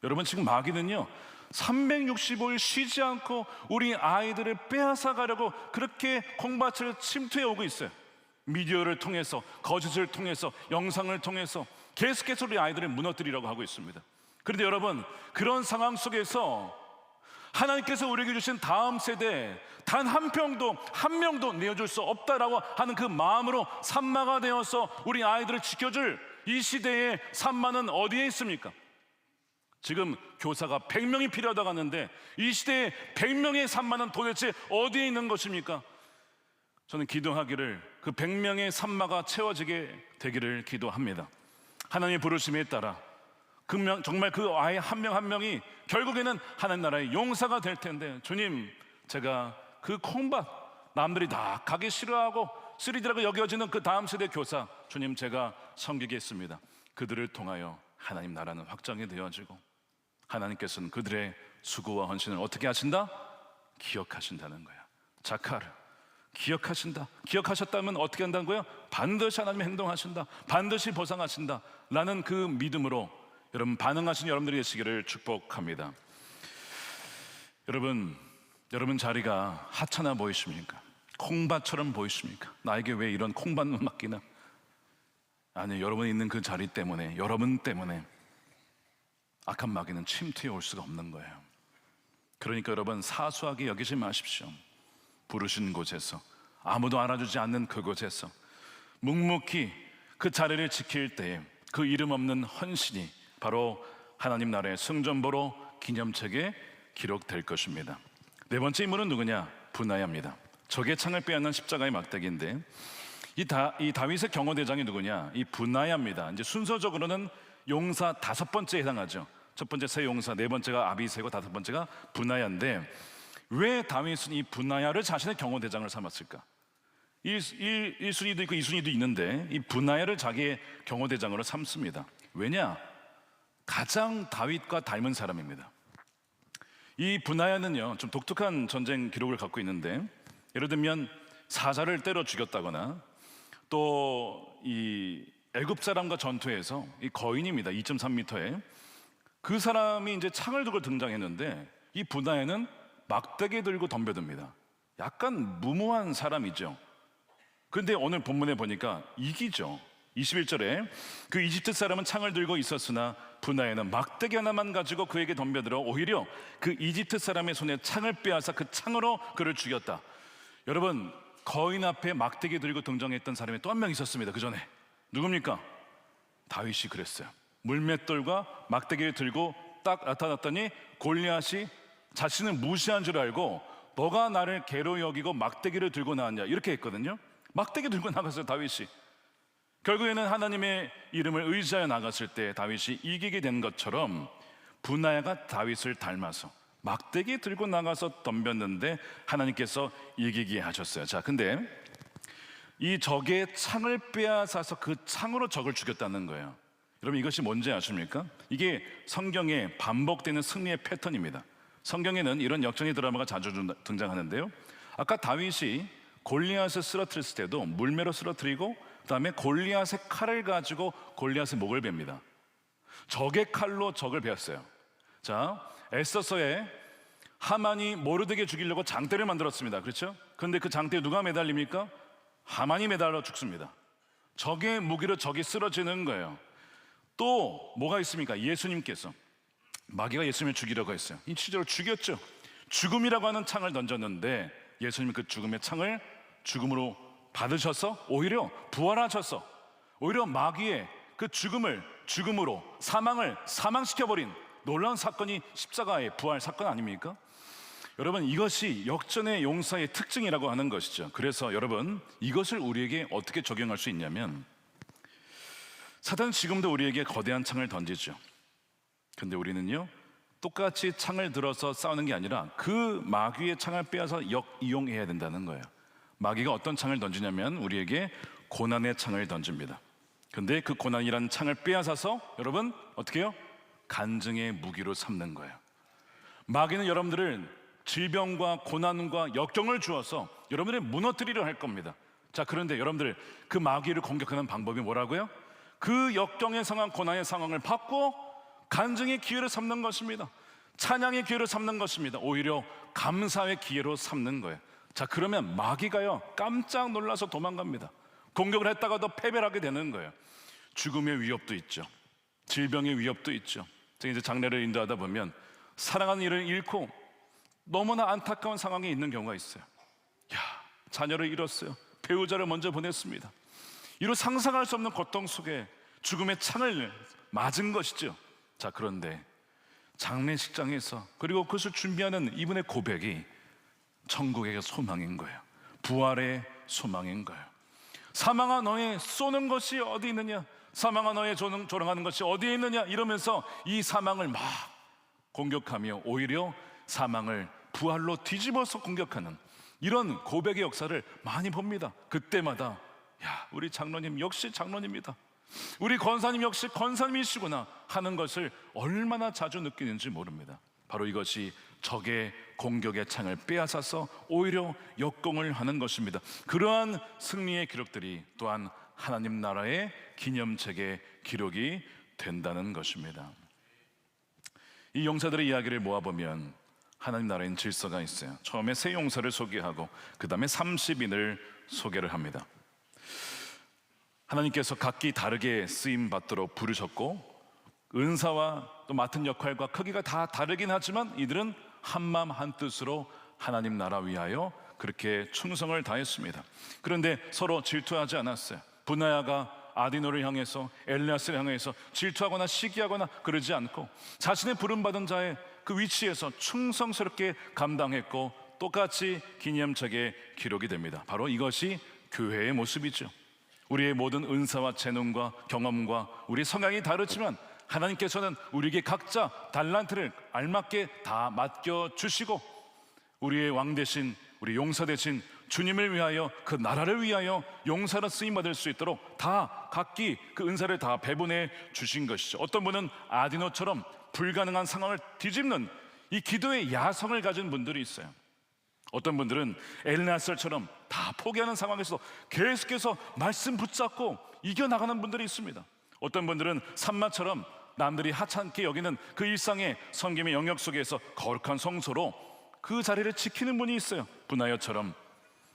여러분, 지금 마귀는요 365일 쉬지 않고 우리 아이들을 빼앗아 가려고 그렇게 콩밭을 침투해 오고 있어요. 미디어를 통해서, 거짓을 통해서, 영상을 통해서 계속해서 우리 아이들을 무너뜨리려고 하고 있습니다. 그런데 여러분, 그런 상황 속에서 하나님께서 우리에게 주신 다음 세대 단 한 명도 내어줄 수 없다라고 하는 그 마음으로 산마가 되어서 우리 아이들을 지켜줄 이 시대의 산마는 어디에 있습니까? 지금 교사가 100명이 필요하다고 하는데 이 시대에 100명의 산마는 도대체 어디에 있는 것입니까? 저는 기도하기를 그 100명의 산마가 채워지게 되기를 기도합니다. 하나님의 부르심에 따라 정말 그 아이 한 명 한 명이 결국에는 하나님 나라의 용사가 될 텐데, 주님, 제가 그 콩밭 남들이 다 가기 싫어하고 쓰리디라고 여겨지는 그 다음 세대 교사, 주님, 제가 섬기겠습니다. 그들을 통하여 하나님 나라는 확장이 되어지고 하나님께서는 그들의 수고와 헌신을 어떻게 하신다? 기억하신다는 거야. 자카르, 기억하신다. 기억하셨다면 어떻게 한다는 거야? 반드시 하나님이 행동하신다. 반드시 보상하신다 라는 그 믿음으로 여러분 반응하신 여러분들이 되시기를 축복합니다. 여러분 자리가 하찮아 보이십니까? 콩밭처럼 보이십니까? 나에게 왜 이런 콩밭만 맡기나? 아니, 여러분이 있는 그 자리 때문에, 여러분 때문에 악한 마귀는 침투해 올 수가 없는 거예요. 그러니까 여러분, 사소하게 여기지 마십시오. 부르신 곳에서, 아무도 알아주지 않는 그곳에서 묵묵히 그 자리를 지킬 때에 그 이름 없는 헌신이 바로 하나님 나라의 승전보로 기념책에 기록될 것입니다. 네 번째 인물은 누구냐? 분하야입니다. 적의 창을 빼앗는 십자가의 막대기인데 이 다윗의 경호대장이 누구냐? 이 분하야입니다. 이제 순서적으로는 용사 5번째에 해당하죠. 첫 번째 세 용사, 네 번째가 아비새고 5번째가 분하야인데 왜 다윗은 이 분하야를 자신의 경호대장을 삼았을까? 1순위도 있고 2순위도 있는데 이 분하야를 자기의 경호대장으로 삼습니다. 왜냐? 가장 다윗과 닮은 사람입니다. 이 분하야는요 좀 독특한 전쟁 기록을 갖고 있는데, 예를 들면 사자를 때려 죽였다거나 또 이 애굽 사람과 전투에서 이 거인입니다. 2.3m에 그 사람이 이제 창을 들고 등장했는데 이 분하야는 막대기 들고 덤벼듭니다. 약간 무모한 사람이죠. 그런데 오늘 본문에 보니까 이기죠. 21절에 그 이집트 사람은 창을 들고 있었으나 분하야는 막대기 하나만 가지고 그에게 덤벼들어 오히려 그 이집트 사람의 손에 창을 빼앗아 그 창으로 그를 죽였다. 여러분, 거인 앞에 막대기 들고 등장했던 사람이 또 한 명 있었습니다. 그 전에 누굽니까? 다윗이 그랬어요. 물맷돌과 막대기를 들고 딱 나타났더니 골리앗이 자신을 무시한 줄 알고 너가 나를 개로 여기고 막대기를 들고 나왔냐 이렇게 했거든요. 막대기 들고 나갔어요, 다윗이. 결국에는 하나님의 이름을 의지하여 나갔을 때 다윗이 이기게 된 것처럼 분하야가 다윗을 닮아서 막대기 들고 나가서 덤볐는데 하나님께서 이기게 하셨어요. 자, 근데 이 적의 창을 빼앗아서 그 창으로 적을 죽였다는 거예요. 여러분, 이것이 뭔지 아십니까? 이게 성경에 반복되는 승리의 패턴입니다. 성경에는 이런 역전의 드라마가 자주 등장하는데요, 아까 다윗이 골리앗을 쓰러뜨렸을 때도 물매로 쓰러뜨리고 그 다음에 골리앗의 칼을 가지고 골리앗의 목을 베입니다. 적의 칼로 적을 베었어요. 자, 에스더서에 하만이 모르드게 죽이려고 장대를 만들었습니다. 그렇죠? 그런데 그 장대에 누가 매달립니까? 하만이 매달려 죽습니다. 적의 무기로 적이 쓰러지는 거예요. 또 뭐가 있습니까? 예수님께서 마귀가 예수님을 죽이려고 했어요. 이 실제로 죽였죠. 죽음이라고 하는 창을 던졌는데 예수님은 그 죽음의 창을 죽음으로 받으셔서 오히려 부활하셔서 오히려 마귀의 그 죽음을 죽음으로 사망을 사망시켜버린 놀라운 사건이 십자가의 부활 사건 아닙니까? 여러분, 이것이 역전의 용사의 특징이라고 하는 것이죠. 그래서 여러분, 이것을 우리에게 어떻게 적용할 수 있냐면, 사단은 지금도 우리에게 거대한 창을 던지죠. 근데 우리는요, 똑같이 창을 들어서 싸우는 게 아니라 그 마귀의 창을 빼앗아 역이용해야 된다는 거예요. 마귀가 어떤 창을 던지냐면 우리에게 고난의 창을 던집니다. 근데 그 고난이라는 창을 빼앗아서 여러분 어떻게 해요? 간증의 무기로 삼는 거예요. 마귀는 여러분들을 질병과 고난과 역경을 주어서 여러분들을 무너뜨리려 할 겁니다. 자, 그런데 여러분들 그 마귀를 공격하는 방법이 뭐라고요? 그 역경의 상황, 고난의 상황을 바꾸어 간증의 기회를 삼는 것입니다. 찬양의 기회를 삼는 것입니다. 오히려 감사의 기회로 삼는 거예요. 자, 그러면 마귀가요 깜짝 놀라서 도망갑니다. 공격을 했다가도 패배를 하게 되는 거예요. 죽음의 위협도 있죠. 질병의 위협도 있죠. 제가 이제 장례를 인도하다 보면 사랑하는 이를 잃고 너무나 안타까운 상황에 있는 경우가 있어요. 자녀를 잃었어요. 배우자를 먼저 보냈습니다. 이로 상상할 수 없는 고통 속에 죽음의 창을 맞은 것이죠. 자, 그런데 장례식장에서 그리고 그것을 준비하는 이분의 고백이 천국의 소망인 거예요. 부활의 소망인 거예요. 사망아 너의 쏘는 것이 어디 있느냐, 사망아 너의 조롱하는 것이 어디에 있느냐, 이러면서 이 사망을 막 공격하며 오히려 사망을 부활로 뒤집어서 공격하는 이런 고백의 역사를 많이 봅니다. 그때마다 우리 장로님 역시 장로님이다, 우리 권사님 역시 권사님이시구나 하는 것을 얼마나 자주 느끼는지 모릅니다. 바로 이것이 적의 공격의 창을 빼앗아서 오히려 역공을 하는 것입니다. 그러한 승리의 기록들이 또한 하나님 나라의 기념책의 기록이 된다는 것입니다. 이 용사들의 이야기를 모아보면 하나님 나라엔 질서가 있어요. 처음에 세 용사를 소개하고 그 다음에 30인을 소개를 합니다. 하나님께서 각기 다르게 쓰임받도록 부르셨고 은사와 또 맡은 역할과 크기가 다 다르긴 하지만 이들은 한마음 한뜻으로 하나님 나라 위하여 그렇게 충성을 다했습니다. 그런데 서로 질투하지 않았어요. 브나야가 아디노를 향해서 엘리야스를 향해서 질투하거나 시기하거나 그러지 않고 자신의 부름받은 자의 그 위치에서 충성스럽게 감당했고 똑같이 기념책에 기록이 됩니다. 바로 이것이 교회의 모습이죠. 우리의 모든 은사와 재능과 경험과 우리 성향이 다르지만 하나님께서는 우리에게 각자 달란트를 알맞게 다 맡겨주시고 우리의 왕 대신, 우리 용사 대신 주님을 위하여 그 나라를 위하여 용사로 쓰임받을 수 있도록 다 각기 그 은사를 다 배분해 주신 것이죠. 어떤 분은 아디노처럼 불가능한 상황을 뒤집는 이 기도의 야성을 가진 분들이 있어요. 어떤 분들은 엘리야스처럼 다 포기하는 상황에서 계속해서 말씀 붙잡고 이겨나가는 분들이 있습니다. 어떤 분들은 산마처럼 남들이 하찮게 여기는 그 일상의 섬김의 영역 속에서 거룩한 성소로 그 자리를 지키는 분이 있어요. 브나야처럼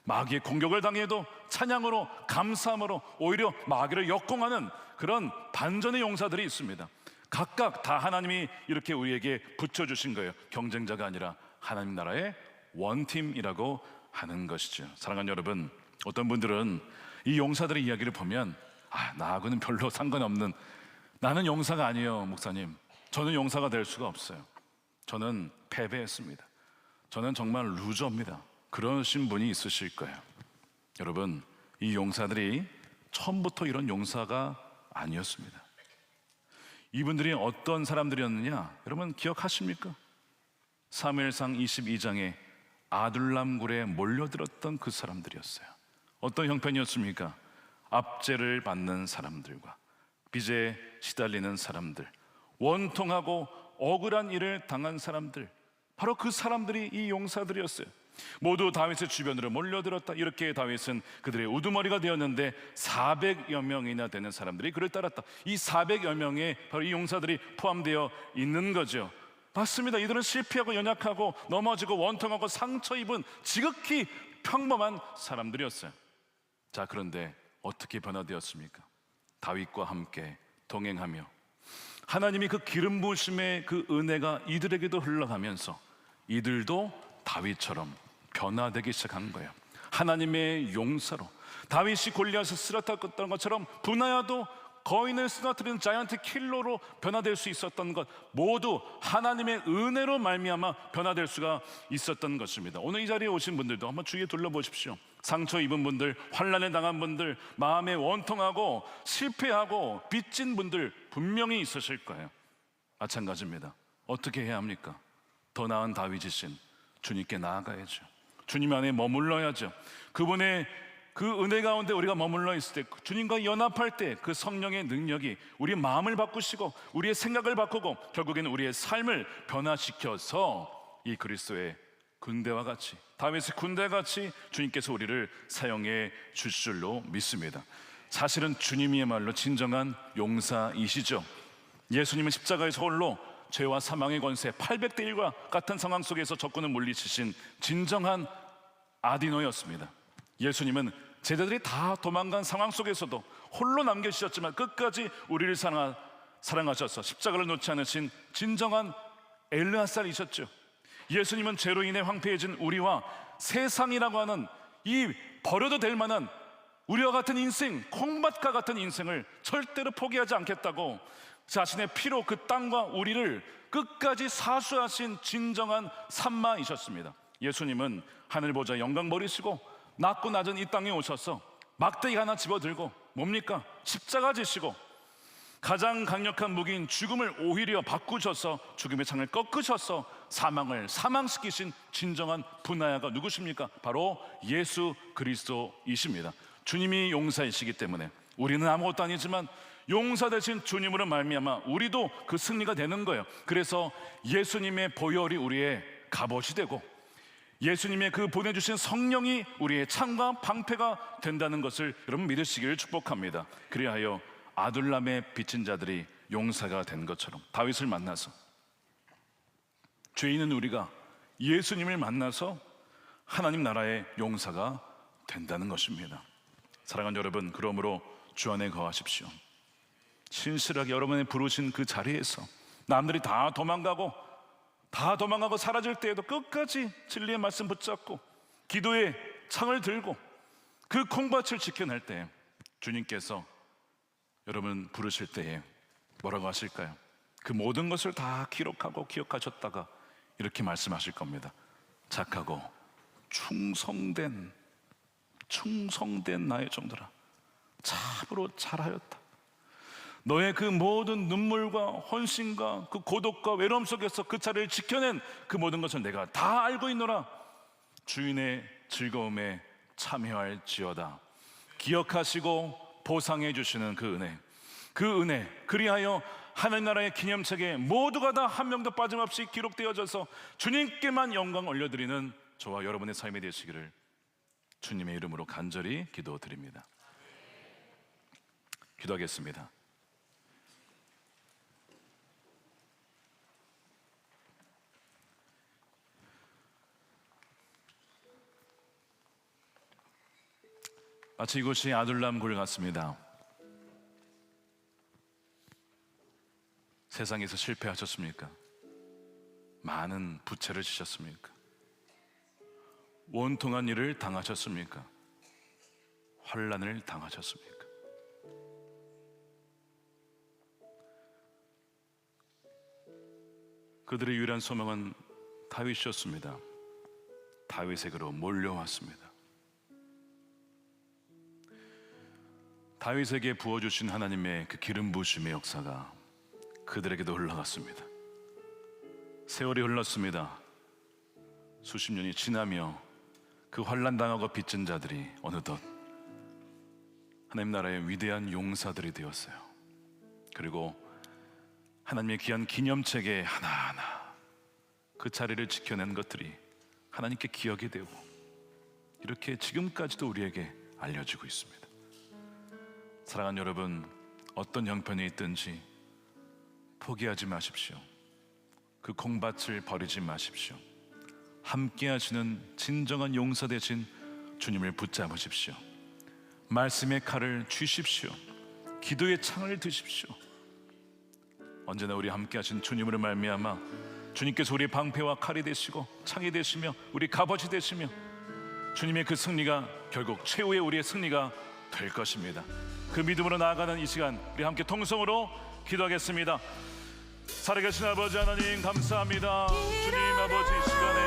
마귀의 공격을 당해도 찬양으로 감사함으로 오히려 마귀를 역공하는 그런 반전의 용사들이 있습니다. 각각 다 하나님이 이렇게 우리에게 붙여주신 거예요. 경쟁자가 아니라 하나님 나라의 원팀이라고 하는 것이죠. 사랑하는 여러분, 어떤 분들은 이 용사들의 이야기를 보면 나하고는 별로 상관없는, 나는 용사가 아니에요 목사님, 저는 용사가 될 수가 없어요, 저는 패배했습니다, 저는 정말 루저입니다, 그러신 분이 있으실 거예요. 여러분, 이 용사들이 처음부터 이런 용사가 아니었습니다. 이분들이 어떤 사람들이었느냐 여러분 기억하십니까? 사무엘상 22장에 아둘람굴에 몰려들었던 그 사람들이었어요. 어떤 형편이었습니까? 압제를 받는 사람들과 빚에 시달리는 사람들, 원통하고 억울한 일을 당한 사람들, 바로 그 사람들이 이 용사들이었어요. 모두 다윗의 주변으로 몰려들었다. 이렇게 다윗은 그들의 우두머리가 되었는데 400여 명이나 되는 사람들이 그를 따랐다. 이 400여 명에 바로 이 용사들이 포함되어 있는 거죠. 맞습니다. 이들은 실패하고 연약하고 넘어지고 원통하고 상처 입은 지극히 평범한 사람들이었어요. 자, 그런데 어떻게 변화되었습니까? 다윗과 함께 동행하며 하나님이 그 기름 부으심의 그 은혜가 이들에게도 흘러가면서 이들도 다윗처럼 변화되기 시작한 거예요. 하나님의 용사로 다윗이 골리앗을 쓰러뜨렸던 것처럼 분하야도 거인을 쓰러뜨리는 자이언트 킬러로 변화될 수 있었던 것, 모두 하나님의 은혜로 말미암아 변화될 수가 있었던 것입니다. 오늘 이 자리에 오신 분들도 한번 주위에 둘러보십시오. 상처 입은 분들, 환난에 당한 분들, 마음에 원통하고 실패하고 빚진 분들 분명히 있으실 거예요. 마찬가지입니다. 어떻게 해야 합니까? 더 나은 다윗이신 주님께 나아가야죠. 주님 안에 머물러야죠. 그분의 그 은혜 가운데 우리가 머물러 있을 때, 주님과 연합할 때 그 성령의 능력이 우리의 마음을 바꾸시고 우리의 생각을 바꾸고 결국에는 우리의 삶을 변화시켜서 이 그리스도의 군대와 같이, 다윗의 군대같이 주님께서 우리를 사용해 주실 줄로 믿습니다. 사실은 주님이야말로 진정한 용사이시죠. 예수님은 십자가에서 홀로 죄와 사망의 권세 800대 1과 같은 상황 속에서 적군을 물리치신 진정한 아디노였습니다. 예수님은 제자들이 다 도망간 상황 속에서도 홀로 남겨주셨지만 끝까지 우리를 사랑하셔서 십자가를 놓지 않으신 진정한 엘르아살이셨죠. 예수님은 죄로 인해 황폐해진 우리와 세상이라고 하는 이 버려도 될 만한 우리와 같은 인생, 콩밭과 같은 인생을 절대로 포기하지 않겠다고 자신의 피로 그 땅과 우리를 끝까지 사수하신 진정한 산마이셨습니다. 예수님은 하늘 보좌 영광 버리시고 낮고 낮은 이 땅에 오셔서 막대기 하나 집어들고 뭡니까? 십자가 지시고 가장 강력한 무기인 죽음을 오히려 바꾸셔서 죽음의 창을 꺾으셔서 사망을 사망시키신 진정한 분하야가 누구십니까? 바로 예수 그리스도이십니다. 주님이 용사이시기 때문에 우리는 아무것도 아니지만 용사 되신 주님으로 말미암아 우리도 그 승리가 되는 거예요. 그래서 예수님의 보혈이 우리의 갑옷이 되고 예수님의 그 보내주신 성령이 우리의 창과 방패가 된다는 것을 여러분 믿으시기를 축복합니다. 그리하여 아둘람의 빚진 자들이 용사가 된 것처럼 다윗을 만나서, 죄 있는 우리가 예수님을 만나서 하나님 나라의 용사가 된다는 것입니다. 사랑하는 여러분, 그러므로 주 안에 거하십시오. 신실하게 여러분의 부르신 그 자리에서 남들이 다 도망가고 사라질 때에도 끝까지 진리의 말씀 붙잡고 기도의 창을 들고 그 콩밭을 지켜낼 때 주님께서 여러분 부르실 때에 뭐라고 하실까요? 그 모든 것을 다 기록하고 기억하셨다가 이렇게 말씀하실 겁니다. 착하고 충성된 나의 종들아, 참으로 잘하였다. 너의 그 모든 눈물과 헌신과 그 고독과 외로움 속에서 그 자리를 지켜낸 그 모든 것을 내가 다 알고 있노라. 주인의 즐거움에 참여할지어다. 기억하시고 보상해 주시는 그 은혜, 그리하여 하나님 나라의 기념책에 모두가 다 한 명도 빠짐없이 기록되어져서 주님께만 영광 올려드리는 저와 여러분의 삶이 되시기를 주님의 이름으로 간절히 기도드립니다. 기도하겠습니다. 마치 이곳이 아둘람 굴 같습니다. 세상에서 실패하셨습니까? 많은 부채를 지셨습니까? 원통한 일을 당하셨습니까? 환난을 당하셨습니까? 그들의 유일한 소망은 다윗이었습니다. 다윗에게로 몰려왔습니다. 다윗에게 부어주신 하나님의 그 기름 부으심의 역사가 그들에게도 흘러갔습니다. 세월이 흘렀습니다. 수십 년이 지나며 그 환난당하고 빚진 자들이 어느덧 하나님 나라의 위대한 용사들이 되었어요. 그리고 하나님의 귀한 기념책에 하나하나 그 자리를 지켜낸 것들이 하나님께 기억이 되고 이렇게 지금까지도 우리에게 알려지고 있습니다. 사랑하는 여러분, 어떤 형편이 있든지 포기하지 마십시오. 그 콩밭을 버리지 마십시오. 함께 하시는 진정한 용사 되신 주님을 붙잡으십시오. 말씀의 칼을 쥐십시오. 기도의 창을 드십시오. 언제나 우리 함께 하신 주님으로 말미암아 주님께서 우리의 방패와 칼이 되시고 창이 되시며 우리 값어치 되시며 주님의 그 승리가 결국 최후의 우리의 승리가 될 것입니다. 그 믿음으로 나아가는 이 시간 우리 함께 통성으로 기도하겠습니다. 살아계신 아버지 하나님 감사합니다. 주님 아버지 이 시간에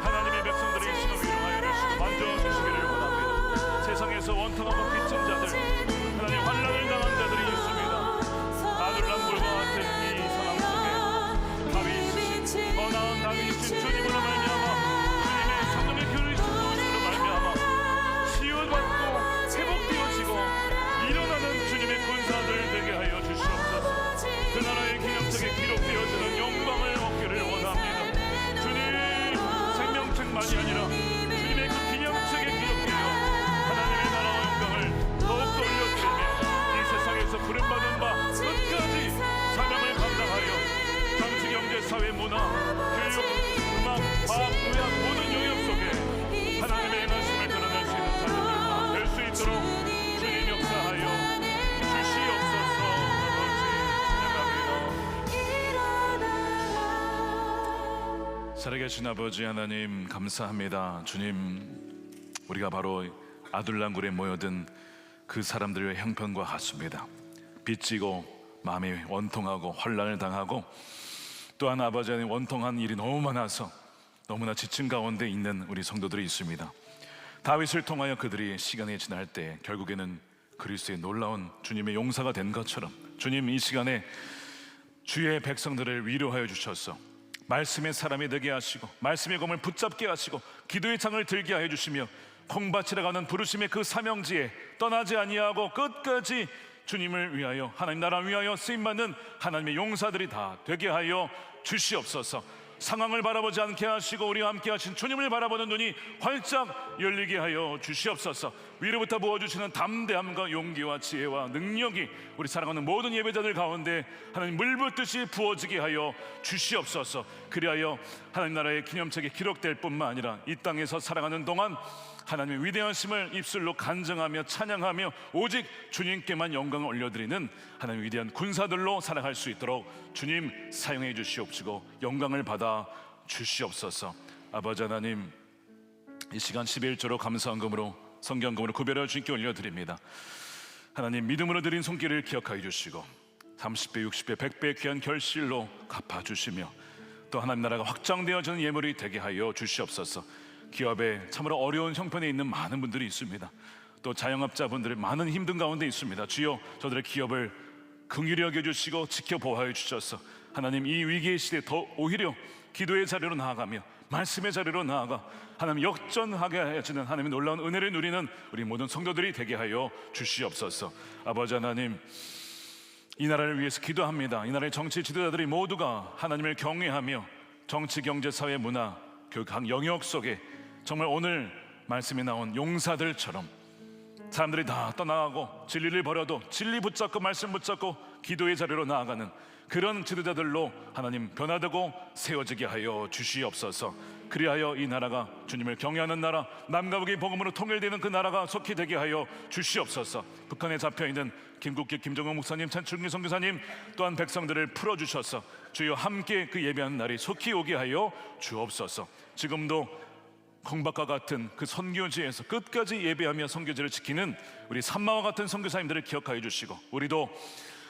하나님의 백성들의 이 시간 위로하여 주시고 만져주시기를 원합니다. 세상에서 원통하고 빚진 자들 하나님 환난을 당한 자들이 있습니다. 아둘람불과 같은 이 상황 속에 다윗이신 더 나은 다윗이신 주님으로 말미암아 주님의 성령의 교리신 도우심으로 말미암아 치유받고 회복되어지고 일어나는 주님의 군사들 되게 하여 주시옵소서. 그 나라의 기념책에 기록되어지는 영광을 얻기를 원합니다. 주님 생명책만이 아니라 주님의 그 기념책에 기록되어 하나님의 나라와 영광을 더욱더 올려드리며 이 세상에서 부름받은 바 끝까지 사명을 감당하여 정치, 경제, 사회, 문화, 교육, 음악, 과학, 의학 모든 영역 속에 하나님의 말씀을 드러낼 수 있는 자녀들과 될 수 있도록 주님 역사하여 주시옵소서. 살아계신 아버지 하나님 감사합니다. 주님 우리가 바로 아둘람굴에 모여든 그 사람들의 형편과 같습니다. 빚지고 마음이 원통하고 환난을 당하고 또한 아버지 하나님 원통한 일이 너무 많아서 너무나 지친 가운데 있는 우리 성도들이 있습니다. 다윗을 통하여 그들이 시간이 지날 때 결국에는 그리스도의 놀라운 주님의 용사가 된 것처럼 주님 이 시간에 주의 백성들을 위로하여 주셔서 말씀의 사람이 되게 하시고 말씀의 검을 붙잡게 하시고 기도의 창을 들게 하여 주시며 콩밭이라 가는 부르심의 그 사명지에 떠나지 아니하고 끝까지 주님을 위하여 하나님 나라 위하여 쓰임받는 하나님의 용사들이 다 되게 하여 주시옵소서. 상황을 바라보지 않게 하시고 우리와 함께 하신 주님을 바라보는 눈이 활짝 열리게 하여 주시옵소서. 위로부터 부어주시는 담대함과 용기와 지혜와 능력이 우리 사랑하는 모든 예배자들 가운데 하나님 물붓듯이 부어지게 하여 주시옵소서. 그리하여 하나님 나라의 기념책에 기록될 뿐만 아니라 이 땅에서 살아가는 동안 하나님의 위대하심을 입술로 간증하며 찬양하며 오직 주님께만 영광을 올려드리는 하나님의 위대한 군사들로 살아갈 수 있도록 주님 사용해 주시옵시고 영광을 받아 주시옵소서. 아버지 하나님 이 시간 11조로 감사헌금으로 성경금으로 구별하여 주님께 올려드립니다. 하나님 믿음으로 드린 손길을 기억하여 주시고 30배 60배 100배 귀한 결실로 갚아주시며 또 하나님 나라가 확장되어지는 예물이 되게 하여 주시옵소서. 기업에 참으로 어려운 형편에 있는 많은 분들이 있습니다. 또 자영업자분들이 많은 힘든 가운데 있습니다. 주여 저들의 기업을 긍휼히 여겨주시고 지켜보호하여 주셔서 하나님 이 위기의 시대에 더 오히려 기도의 자리로 나아가며 말씀의 자리로 나아가 하나님 역전하게 하시는 하나님의 놀라운 은혜를 누리는 우리 모든 성도들이 되게 하여 주시옵소서. 아버지 하나님 이 나라를 위해서 기도합니다. 이 나라의 정치 지도자들이 모두가 하나님을 경외하며 정치, 경제, 사회, 문화, 교육 각 영역 속에 정말 오늘 말씀에 나온 용사들처럼 사람들이 다 떠나가고 진리를 버려도 진리 붙잡고 말씀 붙잡고 기도의 자리로 나아가는 그런 지도자들로 하나님 변화되고 세워지게 하여 주시옵소서. 그리하여 이 나라가 주님을 경외하는 나라, 남과 북의 복음으로 통일되는 그 나라가 속히 되게 하여 주시옵소서. 북한에 잡혀있는 김국기, 김정은 목사님, 찬충기 선교사님 또한 백성들을 풀어주셔서 주여 함께 그 예배하는 날이 속히 오게 하여 주옵소서. 지금도 콩밭과 같은 그 선교지에서 끝까지 예배하며 선교지를 지키는 우리 산마와 같은 선교사님들을 기억하여 주시고 우리도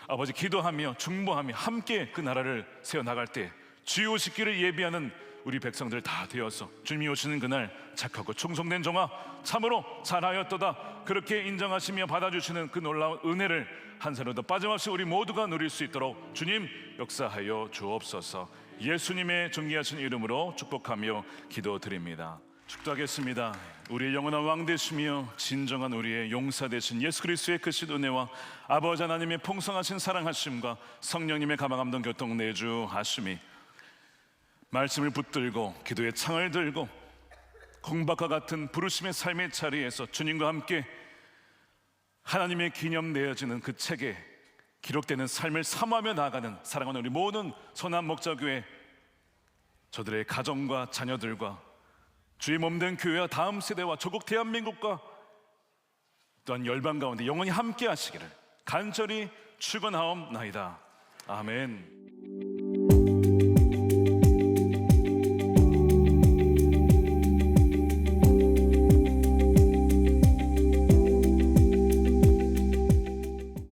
아버지 기도하며 중보하며 함께 그 나라를 세워나갈 때 주여 오시기를 예비하는 우리 백성들 다 되어서 주님이 오시는 그날 착하고 충성된 종아 참으로 잘하였도다 그렇게 인정하시며 받아주시는 그 놀라운 은혜를 한 사람도 빠짐없이 우리 모두가 누릴 수 있도록 주님 역사하여 주옵소서. 예수님의 존귀하신 이름으로 축복하며 기도드립니다. 축도하겠습니다. 우리의 영원한 왕 되시며 진정한 우리의 용사 되신 예수 그리스도의 크신 은혜와 아버지 하나님의 풍성하신 사랑하심과 성령님의 가망감동 교통 내주하심이 말씀을 붙들고 기도의 창을 들고 콩밭과 같은 부르심의 삶의 자리에서 주님과 함께 하나님의 기념되어지는 그 책에 기록되는 삶을 사모하며 나아가는 사랑하는 우리 모든 선한 목자교회 저들의 가정과 자녀들과 주의 몸된 교회와 다음 세대와 조국 대한민국과 또한 열방 가운데 영원히 함께 하시기를 간절히 축원하옵나이다. 아멘.